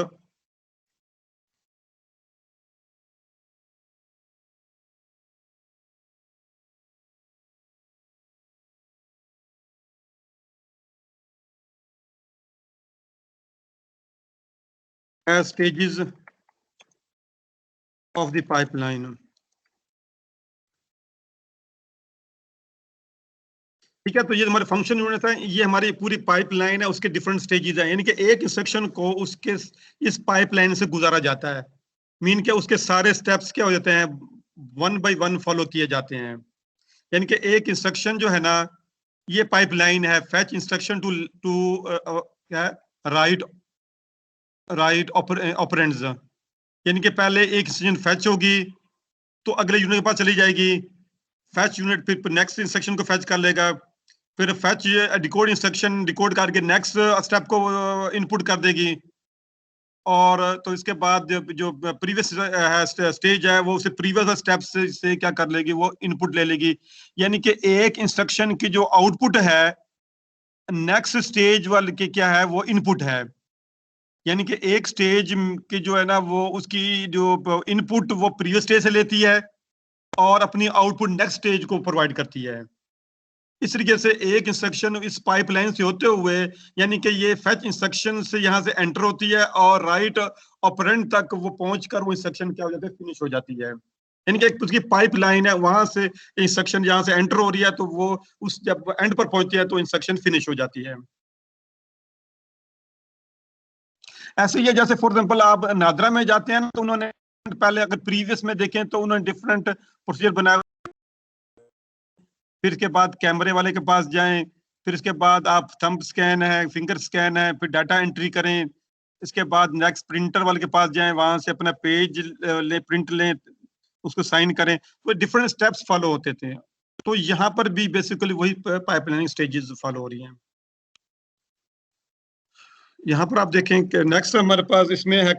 as stages of the pipeline. ठीक है। तो ये हमारे फंक्शन यूनिट है, ये हमारी पूरी पाइपलाइन है, उसके डिफरेंट स्टेजेस हैं। यानी कि एक इंस्ट्रक्शन को उसके इस पाइपलाइन से गुजारा जाता है, मीन के उसके सारे स्टेप्स क्या हो जाते हैं, 1 बाय 1 फॉलो किए जाते हैं। यानी कि एक इंस्ट्रक्शन जो है ना, ये पाइपलाइन है, फैच इंस्ट्रक्शन टू टू क्या राइट राइट ऑपरेंड्स। यानी कि पहले एक इंस्ट्रक्शन फैच होगी तो अगले यूनिट के पास चली जाएगी, फैच यूनिट फिर नेक्स्ट इंस्ट्रक्शन को फैच कर लेगा, फिर फैच डिकोड इंस्ट्रक्शन डिकोड करके नेक्स्ट स्टेप को इनपुट कर देगी। और तो इसके बाद जो प्रीवियस स्टेज है वो उसे प्रीवियस स्टेप से क्या कर लेगी, वो इनपुट ले लेगी। यानी कि एक इंस्ट्रक्शन की जो आउटपुट है नेक्स्ट स्टेज वाले के क्या है, वो इनपुट है। यानी कि एक स्टेज की जो है ना वो उसकी जो इनपुट वो प्रीवियस स्टेज से लेती है और अपनी आउटपुट नेक्स्ट स्टेज को प्रोवाइड करती है। इस तरीके से एक इंस्ट्रक्शन इस पाइपलाइन से होते हुए, यानी कि ये फैच इंस्ट्रक्शन से यहाँ से एंटर होती है और राइट ऑपरेंड तक वो पहुंचकर वो इंस्ट्रक्शन क्या हो जाता है, फिनिश हो जाती है। यानी कि एक उसकी पाइपलाइन है, वहां से इंस्ट्रक्शन यहाँ से एंटर हो रही है तो वो उस जब एंड पर पहुंचती है तो इंस्ट्रक्शन फिनिश हो जाती है। ऐसे ही है जैसे फॉर एग्जांपल आप नादरा में जाते हैं ना, तो उन्होंने पहले अगर प्रीवियस में देखें तो उन्होंने डिफरेंट प्रोसीजर बनाया। फिर इसके बाद कैमरे वाले के पास जाएं, फिर इसके बाद आप थंब स्कैन है, फिंगर स्कैन है, फिर डाटा एंट्री करें। इसके बाद नेक्स्ट प्रिंटर वाले के पास जाएं, वहां से अपना पेज ले प्रिंट लें, उसको साइन करें। तो डिफरेंट स्टेप्स फॉलो होते थे। तो यहाँ पर भी बेसिकली वही पाइपलाइनिंग स्टेजेस फॉलो हो रही हैं। यहाँ पर आप देखें कि नेक्स्ट हमारे पास इसमें है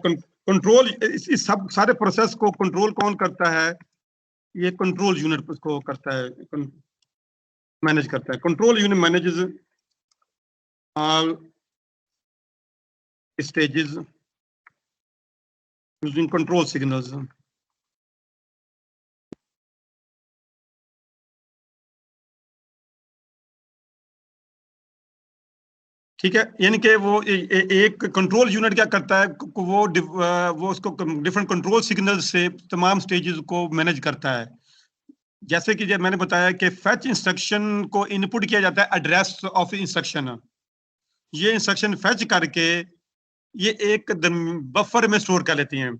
कंट्रोल इस सब सारे प्रोसेस को कंट्रोल कौन करता है? ये कंट्रोल यूनिट उसको करता है, मैनेज करता है। Control unit manages all stages using control signals. ठीक है, यानी कि वो एक कंट्रोल यूनिट क्या करता है, वो उसको डिफरेंट कंट्रोल सिग्नल से तमाम स्टेजेस को मैनेज करता है। जैसे कि जब मैंने बताया कि फेच इंस्ट्रक्शन को इनपुट किया जाता है एड्रेस ऑफ इंस्ट्रक्शन। ये इंस्ट्रक्शन फेच करके ये एक बफर में स्टोर कर लेती हैं,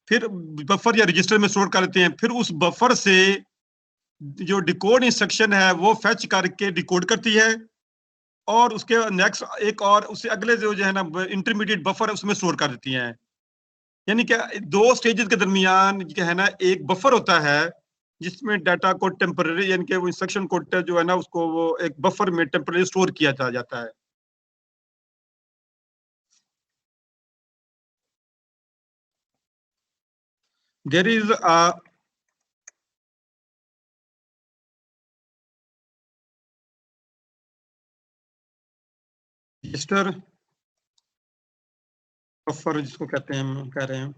फिर बफर या रजिस्टर में स्टोर कर लेते हैं, फिर उस बफर से जो डिकोड इंस्ट्रक्शन है वो फेच करके डिकोड करती है, और उसके नेक्स्ट एक और उससे अगले जो है ना इंटरमीडिएट बफर उसमें स्टोर कर देती हैं। यानी कि दो स्टेजेस के दरमियान जो है ना एक बफर होता है जिसमें डाटा को टेम्पररी, यानी कि वो इंस्ट्रक्शन को जो है ना उसको वो एक बफर में टेम्पररी स्टोर किया जाता है। There is a register buffer जिसको कहते हैं, हम कह रहे हैं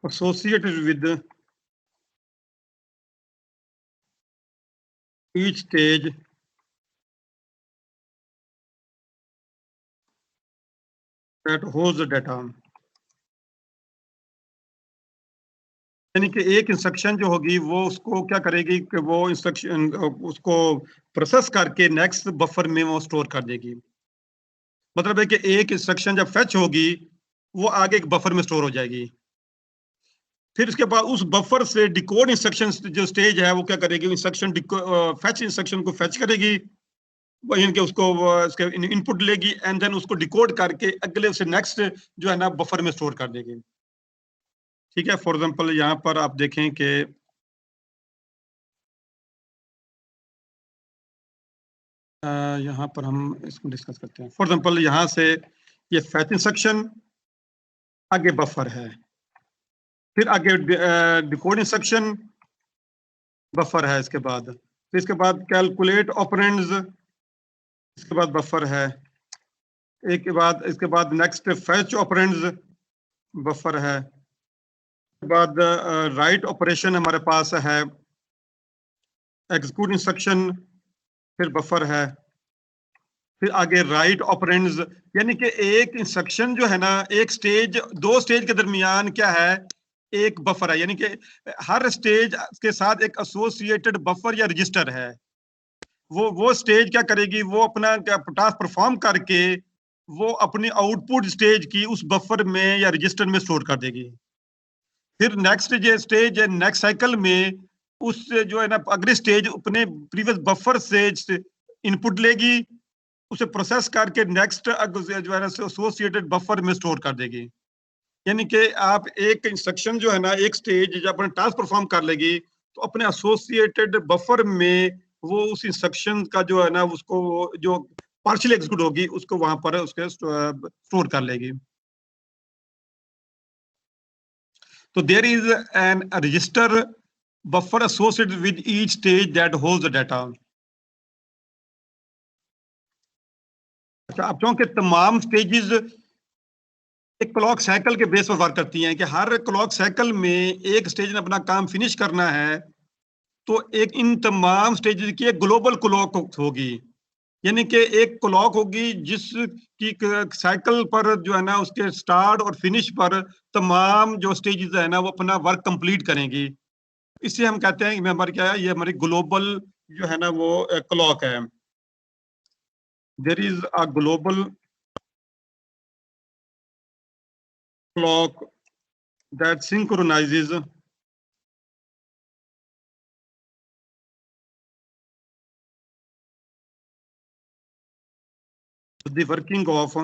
associated with each stage that holds the data। यानी कि एक इंस्ट्रक्शन जो होगी वो उसको क्या करेगी कि वो इंस्ट्रक्शन उसको प्रोसेस करके नेक्स्ट बफर में वो स्टोर कर देगी। मतलब है कि एक इंस्ट्रक्शन जब फेच होगी वो आगे एक बफर में स्टोर हो जाएगी, फिर उसके बाद उस बफर से डिकोड इंस्ट्रक्शन जो स्टेज है वो क्या करेगी, इंस्ट्रक्शन फेच इंस्ट्रक्शन को फेच करेगी, वही के उसको उसके इनपुट लेगी एंड देन उसको डिकोड करके अगले उसे नेक्स्ट जो है ना बफर में स्टोर कर देगी। ठीक है, फॉर एग्जांपल यहाँ पर आप देखें कि यहाँ पर हम इसको डिस्कस करते हैं। फॉर एग्जांपल यहाँ से ये फेच इंस्ट्रक्शन आगे बफर है, फिर आगे डिकोड इंस्ट्रक्शन बफर है, इसके बाद फिर इसके बाद कैलकुलेट ऑपरेंड्स, इसके बाद बफर है, एक के बाद इसके बाद नेक्स्ट फेच ऑपरेंड्स बफर है, उसके बाद राइट ऑपरेशन हमारे पास है, एग्जीक्यूट इंस्ट्रक्शन फिर बफर है, फिर आगे राइट ऑपरेंड्स। यानी कि एक इंस्ट्रक्शन जो है ना एक स्टेज दो स्टेज के दरमियान क्या है, एक बफर है, यानी कि हर स्टेज के साथ एक एसोसिएटेड बफर या रजिस्टर है। वो स्टेज क्या करेगी, वो अपना टास्क परफॉर्म करके वो अपनी आउटपुट स्टेज की उस बफर में या रजिस्टर में स्टोर कर देगी। फिर नेक्स्ट जो स्टेज है नेक्स्ट साइकिल में उस जो है ना अगले स्टेज अपने प्रीवियस बफर से इनपुट लेगी, उसे प्रोसेस करके नेक्स्ट जो है ना एसोसिएटेड बफर में स्टोर कर देगी। यानी कि आप एक इंस्ट्रक्शन जो है ना एक स्टेज जब अपना टास्क परफॉर्म कर लेगी तो अपने एसोसिएटेड बफर में वो उस इंस्ट्रक्शन का जो है ना उसको जो पार्शियल एग्जीक्यूट होगी उसको वहां पर उसके स्टोर कर लेगी। तो there is an register buffer associated with each stage that holds the data. अच्छा, आप चाहो कि तमाम स्टेजेस एक क्लॉक साइकिल के बेस पर वर्क करती हैं कि हर क्लॉक साइकिल में एक स्टेज ने अपना काम फिनिश करना है, तो एक इन तमाम स्टेजेस की एक ग्लोबल क्लॉक होगी। यानी कि एक क्लॉक होगी जिसकी साइकिल पर जो है ना उसके स्टार्ट और फिनिश पर तमाम जो स्टेजेस है ना वो अपना वर्क कंप्लीट करेंगी। इसे हम कहते हैं हमारी क्या है, ये हमारी ग्लोबल जो है ना वो क्लॉक है। There is a global clock that synchronizes the working of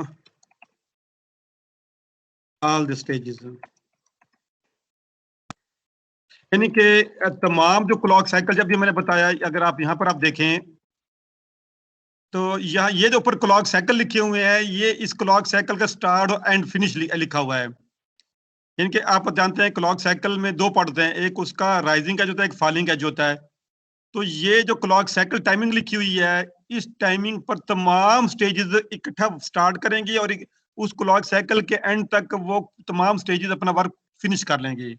all the stages। यानी कि तमाम जो क्लॉक साइकिल जब भी मैंने बताया, अगर आप यहाँ पर आप देखें तो यहाँ ये जो ऊपर क्लॉक साइकिल लिखे हुए हैं ये इस क्लॉक साइकिल का स्टार्ट और एंड फिनिश लिखा हुआ है। यानी कि आप जानते हैं क्लॉक साइकिल में दो पार्ट होते हैं, एक उसका राइजिंग का जो होता है, एक फॉलिंग का जो होता है। तो ये जो क्लॉक साइकिल टाइमिंग लिखी हुई है, इस टाइमिंग पर तमाम स्टेजेस इकट्ठा स्टार्ट करेंगी और उस क्लॉक साइकिल के एंड तक वो तमाम स्टेजेस अपना वर्क फिनिश कर लेंगे।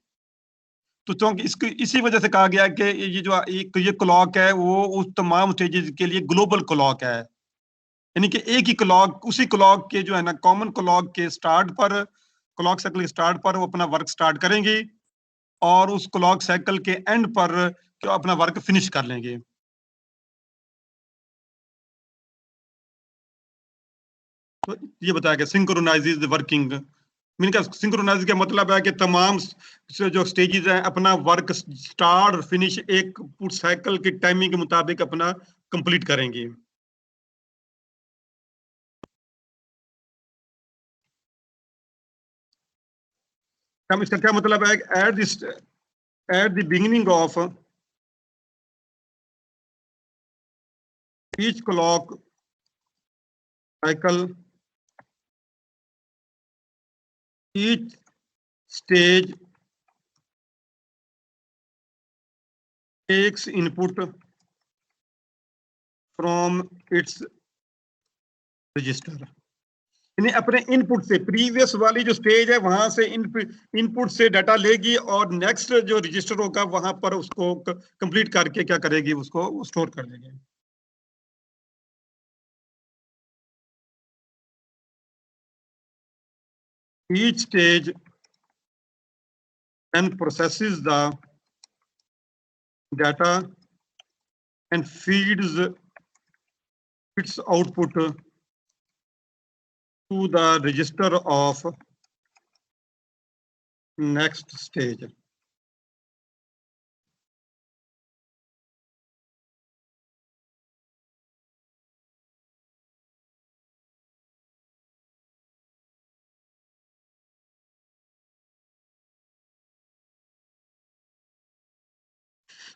तो क्योंकि इसकी इसी वजह से कहा गया कि ये जो एक ये क्लॉक है वो उस तमाम स्टेजेस के लिए ग्लोबल क्लॉक है। यानी कि एक ही क्लॉक, उसी क्लॉक के जो है ना कॉमन क्लॉक के स्टार्ट पर, क्लॉक साइकिल के स्टार्ट पर वो अपना वर्क स्टार्ट करेंगे और उस क्लॉक साइकिल के एंड पर अपना वर्क फिनिश कर लेंगे। तो ये बताया गया सिंक्रोनाइजेज द वर्किंग। मीन का सिंक्रोनाइज का मतलब है कि तमाम जो स्टेजेस हैं अपना वर्क स्टार्ट और फिनिश एक साइकिल की टाइमिंग के मुताबिक अपना कंप्लीट करेंगे। हम इसका क्या मतलब है? At the beginning of each clock cycle, each stage takes input from its register। यानी अपने इनपुट से, प्रीवियस वाली जो स्टेज है वहां से इनपुट से डाटा लेगी और नेक्स्ट जो रजिस्टर होगा वहां पर उसको कंप्लीट करके क्या करेगी, उसको स्टोर कर देगी। Each stage then processes the data and feeds its output to the register of next stage।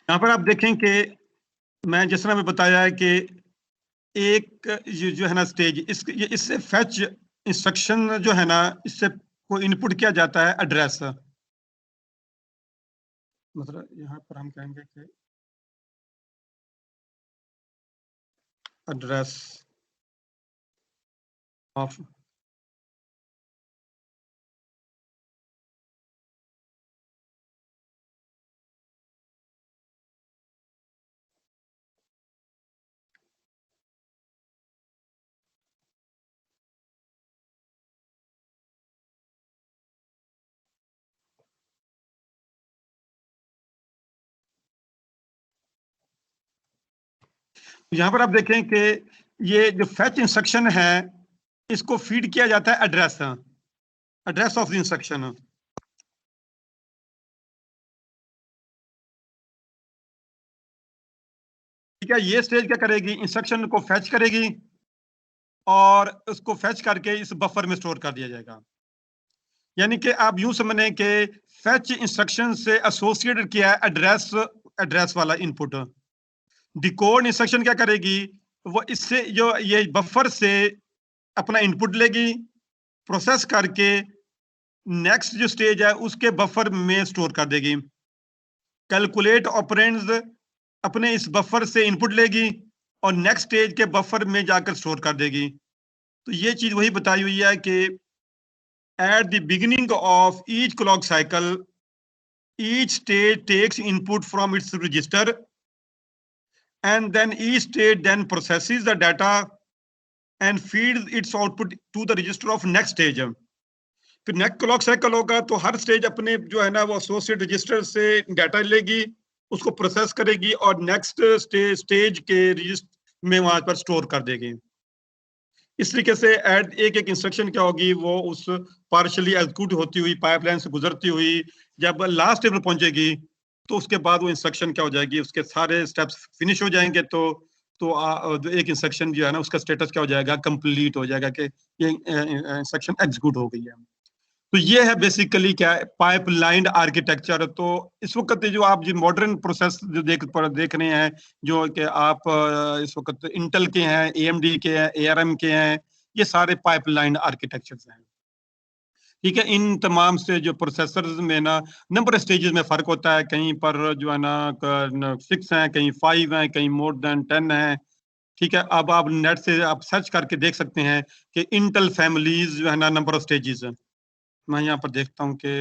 यहाँ पर आप देखें कि मैं जिस तरह मैं बताया है कि एक ये जो है ना स्टेज, इससे फेच इंस्ट्रक्शन जो है ना, इससे को इनपुट किया जाता है एड्रेस। मतलब यहाँ पर हम कहेंगे कि एड्रेस ऑफ, यहाँ पर आप देखें कि ये जो फेच इंस्ट्रक्शन है इसको फीड किया जाता है address, address of the instruction. ठीक है, ये स्टेज क्या करेगी, इंस्ट्रक्शन को फेच करेगी और उसको फेच करके इस बफर में स्टोर कर दिया जाएगा। यानी कि आप यूं समझें कि फेच इंस्ट्रक्शन से एसोसिएटेड किया है एड्रेस, एड्रेस वाला इनपुट। डिकोड इंस्ट्रक्शन क्या करेगी, वो इससे जो ये बफर से अपना इनपुट लेगी, प्रोसेस करके नेक्स्ट जो स्टेज है उसके बफर में स्टोर कर देगी। कैलकुलेट ऑपरेंड्स अपने इस बफर से इनपुट लेगी और नेक्स्ट स्टेज के बफर में जाकर स्टोर कर देगी। तो ये चीज वही बताई हुई है कि at the beginning of each clock cycle each stage takes input from its register and then each stage then processes the data and feeds its output to the register of next stage। फिर next clock cycle होगा तो हर stage अपने जो है ना वो associate register से data लेगी, उसको प्रोसेस करेगी और नेक्स्ट स्टेज के रजिस्टर में वहां पर स्टोर कर देगी। इस तरीके से एड एक एक इंस्ट्रक्शन क्या होगी, वो उस पार्शियली एग्जीक्यूट होती हुई पाइपलाइन से गुजरती हुई जब लास्ट स्टेप पर पहुंचेगी तो उसके बाद वो इंस्ट्रक्शन क्या हो जाएगी, उसके सारे स्टेप्स फिनिश हो जाएंगे। तो एक इंस्ट्रक्शन जो है ना उसका स्टेटस क्या हो जाएगा, कंप्लीट हो जाएगा कि ये इंस्ट्रक्शन एग्जीक्यूट हो गई है। तो ये है बेसिकली क्या है, पाइपलाइन आर्किटेक्चर। तो इस वक्त जो आप जो मॉडर्न प्रोसेस जो देख रहे हैं, जो कि आप इस वक्त इंटेल के हैं, एएमडी के हैं, एआरएम के हैं, ये सारे पाइपलाइन आर्किटेक्चर्स हैं। ठीक है, इन तमाम से जो प्रोसेसर्स में ना नंबर स्टेजेस में फ़र्क होता है, कहीं पर जो है ना 6 हैं, कहीं 5 हैं, कहीं मोर देन 10 हैं। ठीक है, अब आप नेट से आप सर्च करके देख सकते हैं कि इंटेल फैमिलीज़ जो है ना नंबर ऑफ स्टेजेस है। मैं यहाँ पर देखता हूँ कि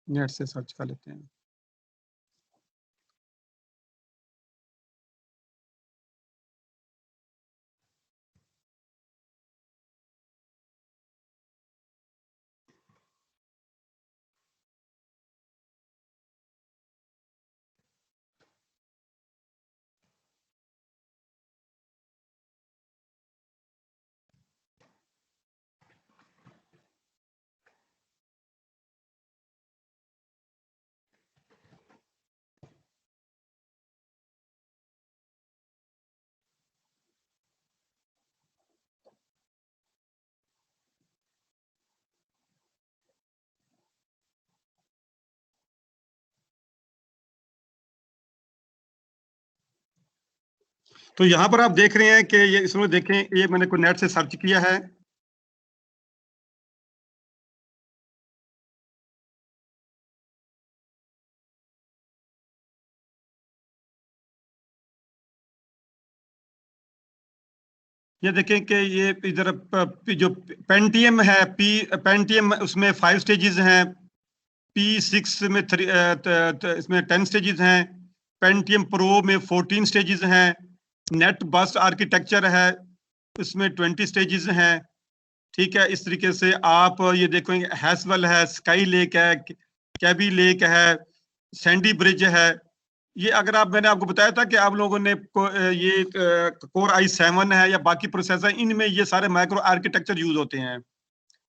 नेट से सर्च कर लेते हैं। तो यहाँ पर आप देख रहे हैं कि ये इसमें देखें, ये मैंने कोई नेट से सर्च किया है। ये देखें कि ये इधर जो पेंटियम है, पेंटियम उसमें 5 स्टेजेस हैं, P6 में इसमें 10 स्टेजेस हैं, पेंटियम प्रो में 14 स्टेजेस हैं, नेट बस आर्किटेक्चर है, इसमें 20 स्टेजेस हैं। ठीक है, इस तरीके से आप ये देखेंगे, हैसवेल है, स्काई लेक है, कैबी लेक है, सैंडी ब्रिज है। ये अगर आप मैंने आपको बताया था कि आप लोगों ने ये कोर i7 है या बाकी प्रोसेसर, इनमें ये सारे माइक्रो आर्किटेक्चर यूज होते हैं।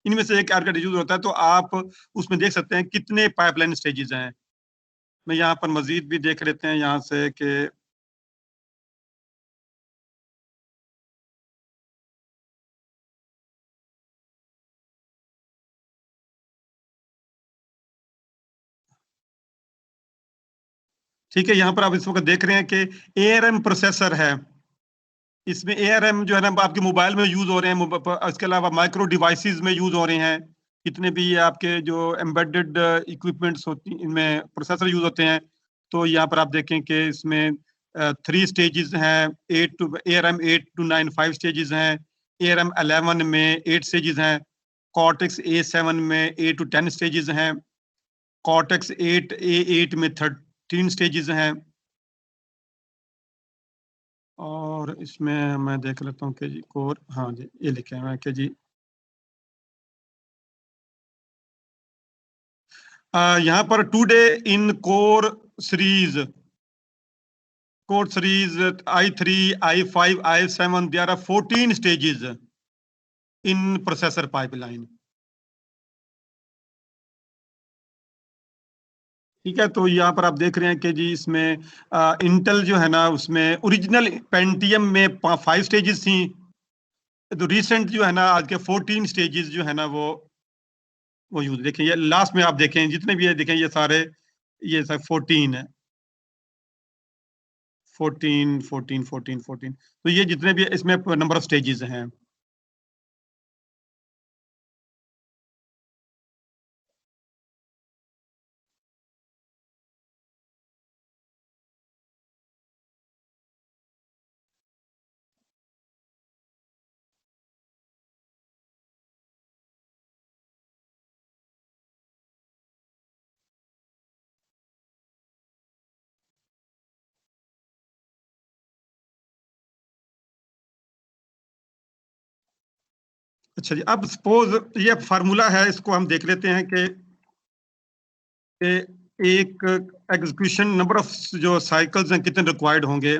इनमें से एक आर्किटेक्चर यूज होता है, तो आप उसमें देख सकते हैं कितने पाइपलाइन स्टेजेस हैं। मैं यहाँ पर मजीद भी देख लेते हैं यहाँ से कि ठीक है, यहाँ पर आप इस वक्त देख रहे हैं कि ARM प्रोसेसर है। इसमें ARM जो है ना आपके मोबाइल में यूज हो रहे हैं, इसके अलावा माइक्रो डिवाइसेस में यूज हो रहे हैं। जितने भी ये आपके जो एम्बेडेड इक्विपमेंट्स होती इनमें प्रोसेसर यूज होते हैं। तो यहाँ पर आप देखें कि इसमें 3 स्टेजेस हैं, 8 टू ARM 8 to 9 5 स्टेजेस हैं, ARM 11 में 8 स्टेजेस हैं, कॉर्टेक्स A7 में 8 to 10 स्टेजेस हैं, कॉर्टेक्स 8 A8 में 13 स्टेजेस हैं। और इसमें मैं देख लेता हूँ कि जी कोर, हाँ जी, ये लिखे हुए हैं कि जी यहाँ पर today in series core series i3 i5 i7 there are 14 stages in processor pipeline. ठीक है, तो यहाँ पर आप देख रहे हैं कि जी इसमें इंटेल जो है ना उसमें ओरिजिनल पेंटियम में 5 स्टेजेस थी। तो रिसेंट जो है ना आज के 14 स्टेजेस जो है ना वो यूज देखें, ये लास्ट में आप देखें जितने भी ये देखें, ये सारे ये सब 14 है, 14 14 14 14। तो ये जितने भी इसमें नंबर ऑफ स्टेजेस हैं। अच्छा जी, अब सपोज ये फार्मूला है, इसको हम देख लेते हैं कि एक एग्जीक्यूशन नंबर ऑफ जो साइकिल्स हैं कितने रिक्वायर्ड होंगे।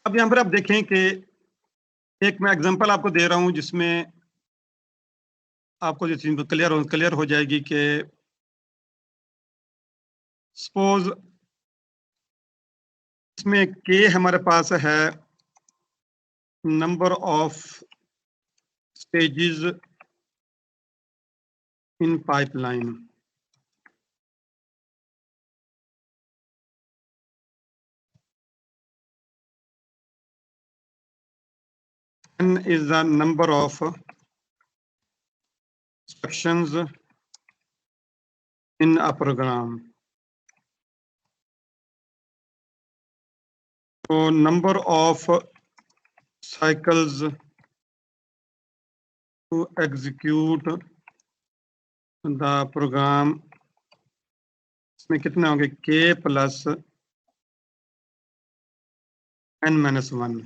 अब यहाँ पर आप देखें कि एक मैं एग्जांपल आपको दे रहा हूं जिसमें आपको ये चीज क्लियर हो जाएगी कि सपोज इसमें के हमारे पास है number of stages in pipeline, n is the number of instructions in a program. So number of cycles to execute the program, इसमें कितने होंगे k plus n-1.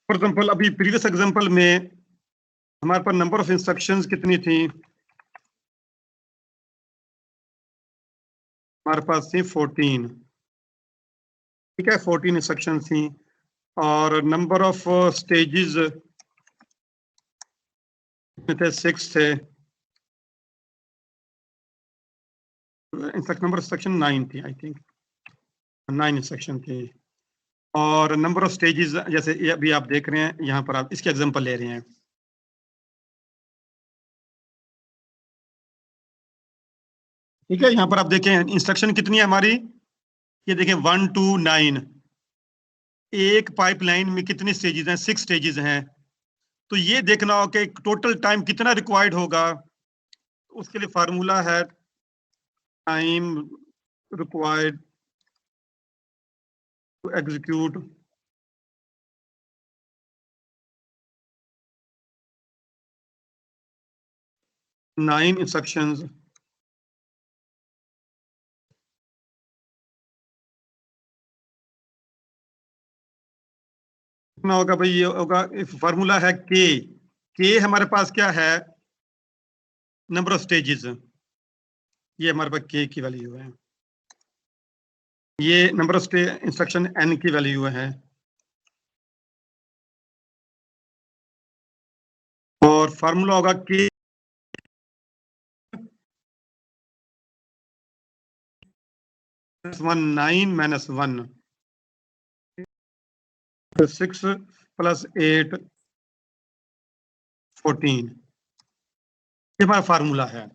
For example अभी प्रीवियस एग्जाम्पल में हमारे पास नंबर ऑफ इंस्ट्रक्शंस कितनी थी, हमारे पास थी 14, ठीक है, 14 इंस्ट्रक्शन थी, और नंबर ऑफ स्टेजेस थे 6 थे, नंबर इंस्ट्रक्शन 9 थी, आई थिंक 9 इंस्ट्रक्शन थी, और नंबर ऑफ स्टेजेस जैसे ये अभी आप देख रहे हैं यहाँ पर, आप इसके एग्जांपल ले रहे हैं, ठीक है। यहाँ पर आप देखें इंस्ट्रक्शन कितनी है हमारी, ये देखें 1 to 9, एक पाइपलाइन में कितने स्टेजेस हैं, 6 स्टेजेस हैं, तो ये देखना हो कि टोटल टाइम कितना रिक्वायर्ड होगा, उसके लिए फार्मूला है time required to execute nine instructions कितना होगा भाई, ये होगा फार्मूला है के हमारे पास क्या है, नंबर ऑफ स्टेजेस, ये हमारे पास के की वैल्यू है, ये नंबर ऑफ इंस्ट्रक्शन एन की वैल्यू है, और फार्मूला होगा के 9 -1 6 + 8 14, ये हमारा फार्मूला है,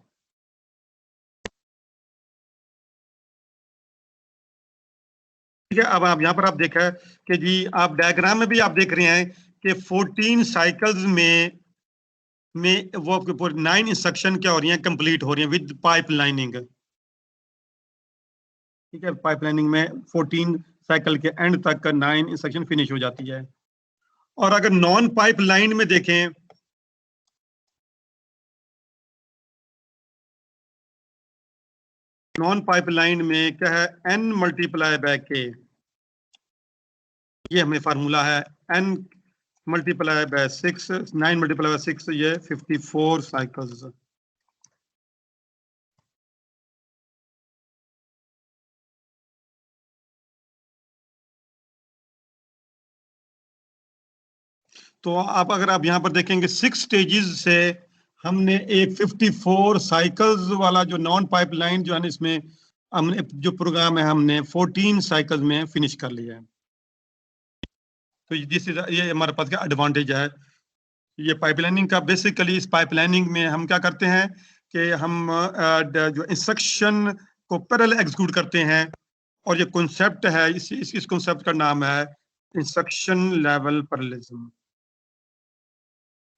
ठीक है। अब आप यहाँ पर आप देखा है कि जी आप डायग्राम में भी आप देख रहे हैं कि 14 साइकिल्स में वो 9 इंस्ट्रक्शन क्या हो रही हैं, कंप्लीट हो रही हैं विद पाइपलाइनिंग, ठीक है। पाइपलाइनिंग में 14 साइकिल के एंड तक का 9 इंस्ट्रक्शन फिनिश हो जाती है। और अगर नॉन पाइपलाइन में देखें, नॉन पाइपलाइन में क्या है, n × k, ये हमें फार्मूला है n × 6, 9 × 6, ये 54 साइकिल्स, तो आप अगर आप यहाँ पर देखेंगे 6 स्टेजेस से हमने एक 54 साइकिल्स वाला जो नॉन पाइपलाइन जो है इसमें हमने जो प्रोग्राम है हमने 14 साइकिल्स में फिनिश कर लिया है। तो ये हमारे पास क्या एडवांटेज है, ये पाइपलाइनिंग का बेसिकली, इस पाइपलाइनिंग में हम क्या करते हैं कि हम जो इंस्ट्रक्शन को पैरेलल एग्जीक्यूट करते हैं, और ये कॉन्सेप्ट है, इस कॉन्सेप्ट का नाम है इंस्ट्रक्शन लेवल पैरेललिज्म,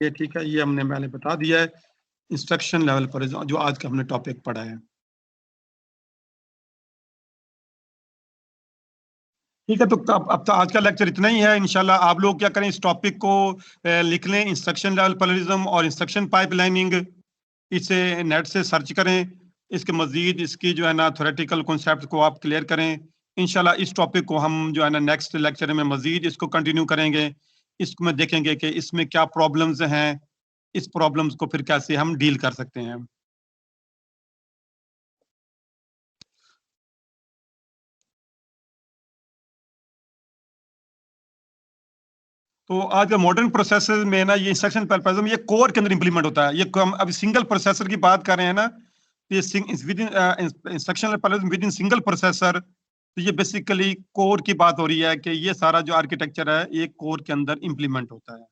ये ठीक है, ये हमने मैंने बता दिया है इंस्ट्रक्शन लेवल पर जो आज का हमने टॉपिक पढ़ा है, ठीक है। तो अब तो आज का लेक्चर इतना ही है। इंशाल्लाह आप लोग क्या करें, इस टॉपिक को लिख लें, इंस्ट्रक्शन लेवल पैरेललिज्म और इंस्ट्रक्शन पाइपलाइनिंग, इसे नेट से सर्च करें, इसके मजीद इसकी जो है ना थ्योरेटिकल कॉन्सेप्ट को आप क्लियर करें। इंशाल्लाह इस टॉपिक को हम जो है ना नेक्स्ट लेक्चर में मजीद इसको कंटिन्यू करेंगे, इसमें देखेंगे कि इसमें क्या प्रॉब्लम्स हैं, इस प्रॉब्लम्स को फिर कैसे हम डील कर सकते हैं। तो आज का मॉडर्न प्रोसेसर में ना ये इंस्ट्रक्शन पैराडाइज्म ये कोर के अंदर इंप्लीमेंट होता है। ये हम अभी सिंगल प्रोसेसर की बात कर रहे हैं ना, ये within instructional paradigm within single processor. तो ये बेसिकली कोर की बात हो रही है कि ये सारा जो आर्किटेक्चर है ये कोर के अंदर इंप्लीमेंट होता है।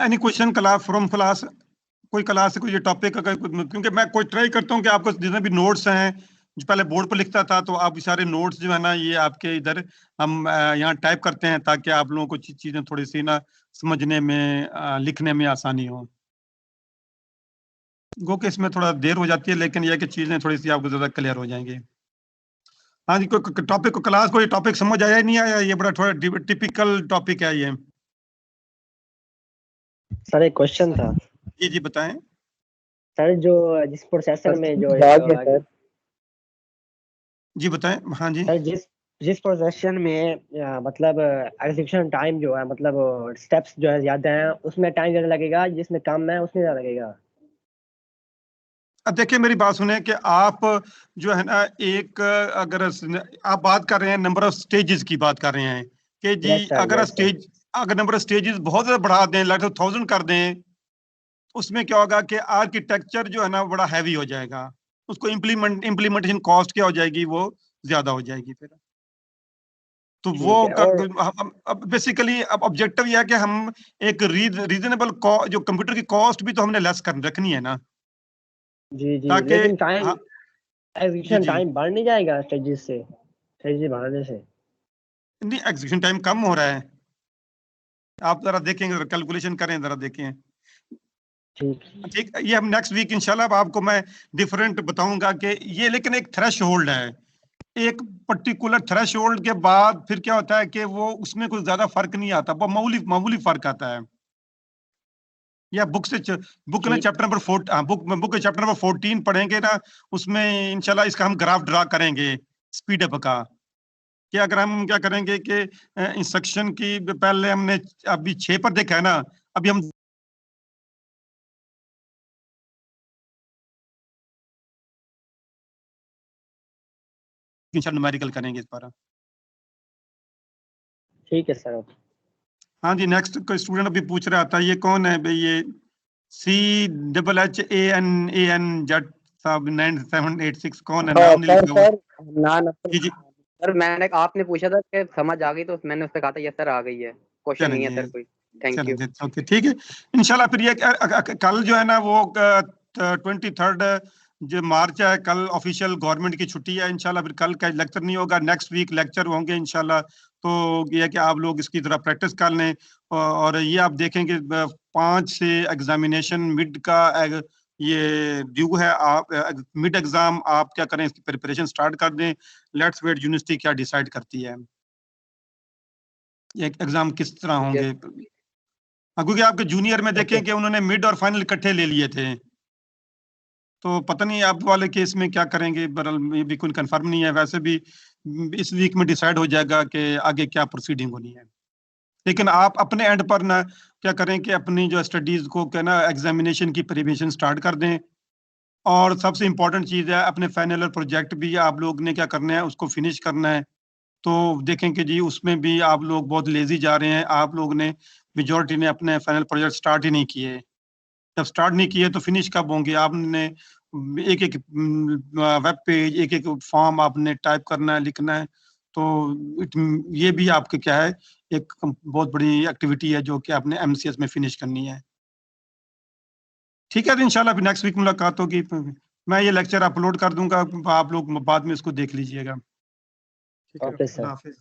Any question class from class, कोई क्लास से कोई ये टॉपिक अगर क्योंकि मैं कोई ट्राई करता हूँ कि आपको जितने भी नोट्स हैं जो पहले बोर्ड पर लिखता था, तो आप सारे नोट्स जो है ना ये आपके इधर हम यहाँ टाइप करते हैं ताकि आप लोगों को चीजें थोड़ी सी ना समझने में लिखने में आसानी हो। गो कि इसमें थोड़ा देर हो जाती है, लेकिन यह कि चीजें थोड़ी सी आपको ज्यादा क्लियर हो जाएंगी। हाँ जी, कोई टॉपिक को क्लास को ये टॉपिक समझ आया नहीं आया? ये बड़ा थोड़ा टिपिकल टॉपिक है ये। सर एक क्वेश्चन था। जी जी बताएं सर, जो जिस प्रोसेसर में जो जी बताएं। हाँ जी सर, जिस प्रोसेसर में मतलब एग्जीक्यूशन टाइम जो है, मतलब स्टेप्स जो है ज्यादा हैं, उसमें टाइम ज्यादा लगेगा, जिसमें कम है उसमें ज्यादा लगेगा। अब देखिए मेरी बात सुने कि आप जो है ना एक अगर आप बात कर रहे हैं नंबर ऑफ स्टेजेस की बात कर रहे हैं कि जी Yes, sir, अगर yes, sir. अगर नंबर ऑफ स्टेजेस बहुत ज्यादा बढ़ा दें, लाइक 1000 कर दें, उसमें क्या होगा कि आर्किटेक्चर जो है ना बड़ा हैवी हो जाएगा, उसको इम्प्लीमेंटेशन कॉस्ट क्या हो जाएगी, वो ज्यादा हो जाएगी फिर। तो ठीक वो है। और अब बेसिकली अब ऑब्जेक्टिव यह है कि हम एक रीजनेबल जो कंप्यूटर की कॉस्ट भी तो हमने लेस कर रखनी है ना, जी जी, ताकि लेकिन टाइम हाँ जी एग्जीक्यूशन जी टाइम बढ़ नहीं जाएगा स्टेजेस बढ़ाने से? नहीं, एग्जीक्यूशन टाइम कम हो रहा है। आप जरा देखेंगे, कैलकुलेशन करें, जरा देखें। ठीक। ठीक, ये हम नेक्स्ट वीक इंशाल्लाह आपको मैं डिफरेंट बताऊंगा कि ये, लेकिन एक थ्रेश होल्ड है, एक पर्टिकुलर थ्रेश होल्ड के बाद फिर क्या होता है कि वो उसमें कुछ ज्यादा फर्क नहीं आता, वो मामूली मामूली फर्क आता है। या बुक ना ठीक। चैप्टर नंबर 4, हाँ बुक के चैप्टर नंबर 14 पढ़ेंगे ना, उसमें इंशाल्लाह इसका हम ग्राफ ड्रा करेंगे स्पीड अप का। कि अगर हम क्या करेंगे कि इंस्ट्रक्शन की पहले हमने अभी 6 पर देखा है ना, अभी हम न्यूमेरिकल करेंगे इस पर। ठीक है सर। हाँ जी, नेक्स्ट कोई स्टूडेंट अभी पूछ रहा था, ये कौन है भाई? ये CHHANANZ साहब 9786 कौन है? नाम नहीं लिखा हुआ। जी जी सर, मैंने आपने पूछा था कि समझ आ गई, तो मैंने उससे कहा था यस सर आ गई है, क्वेश्चन नहीं है सर कोई। Thank you. ओके ठीक है। इंशाल्लाह फिर ये कल जो है ना वो 23 जो मार्च है, कल ऑफिशियल गवर्नमेंट की छुट्टी है। इंशाल्लाह फिर कल का लेक्चर नहीं होगा, नेक्स्ट वीक लेक्चर होंगे इंशाल्लाह। तो ये है कि आप लोग इसकी तरह प्रैक्टिस कर लें, और ये आप देखेंगे 5 से एग्जामिनेशन मिड का ये ड्यू है। आप मिड एग्जाम आप क्या करें, इसकी प्रिपरेशन स्टार्ट कर दें। लेट्स वेट यूनिवर्सिटी क्या डिसाइड करती है, ये एग्जाम किस तरह होंगे। क्योंकि आपके जूनियर में देखें कि उन्होंने मिड और फाइनल इकट्ठे ले लिए थे, तो पता नहीं आप वाले केस में क्या करेंगे। बहरहाल ये भी कोई कंफर्म नहीं है, वैसे भी इस वीक में डिसाइड हो जाएगा कि आगे क्या प्रोसीडिंग होनी है। लेकिन आप अपने एंड पर ना क्या करें कि अपनी जो स्टडीज को क्या ना एग्जामिनेशन की प्रिपरेशन स्टार्ट कर दें। और सबसे इम्पोर्टेंट चीज़ है, अपने फाइनल और प्रोजेक्ट भी आप लोग ने क्या करना है, उसको फिनिश करना है। तो देखें कि जी उसमें भी आप लोग बहुत लेजी जा रहे हैं। आप लोग ने मेजोरिटी ने अपने फाइनल प्रोजेक्ट स्टार्ट ही नहीं किए। जब स्टार्ट नहीं किए तो फिनिश कब होंगे? आपने एक एक वेब पेज, एक एक फॉर्म आपने टाइप करना है, लिखना है। तो ये भी आपके क्या है, एक बहुत बड़ी एक्टिविटी है जो कि आपने MCS में फिनिश करनी है। ठीक है, तो इंशाल्लाह फिर नेक्स्ट वीक मुलाकात होगी। मैं ये लेक्चर अपलोड कर दूंगा, आप लोग बाद में इसको देख लीजिएगा। ठीक है, ओके सर। अल्लाह हाफिज।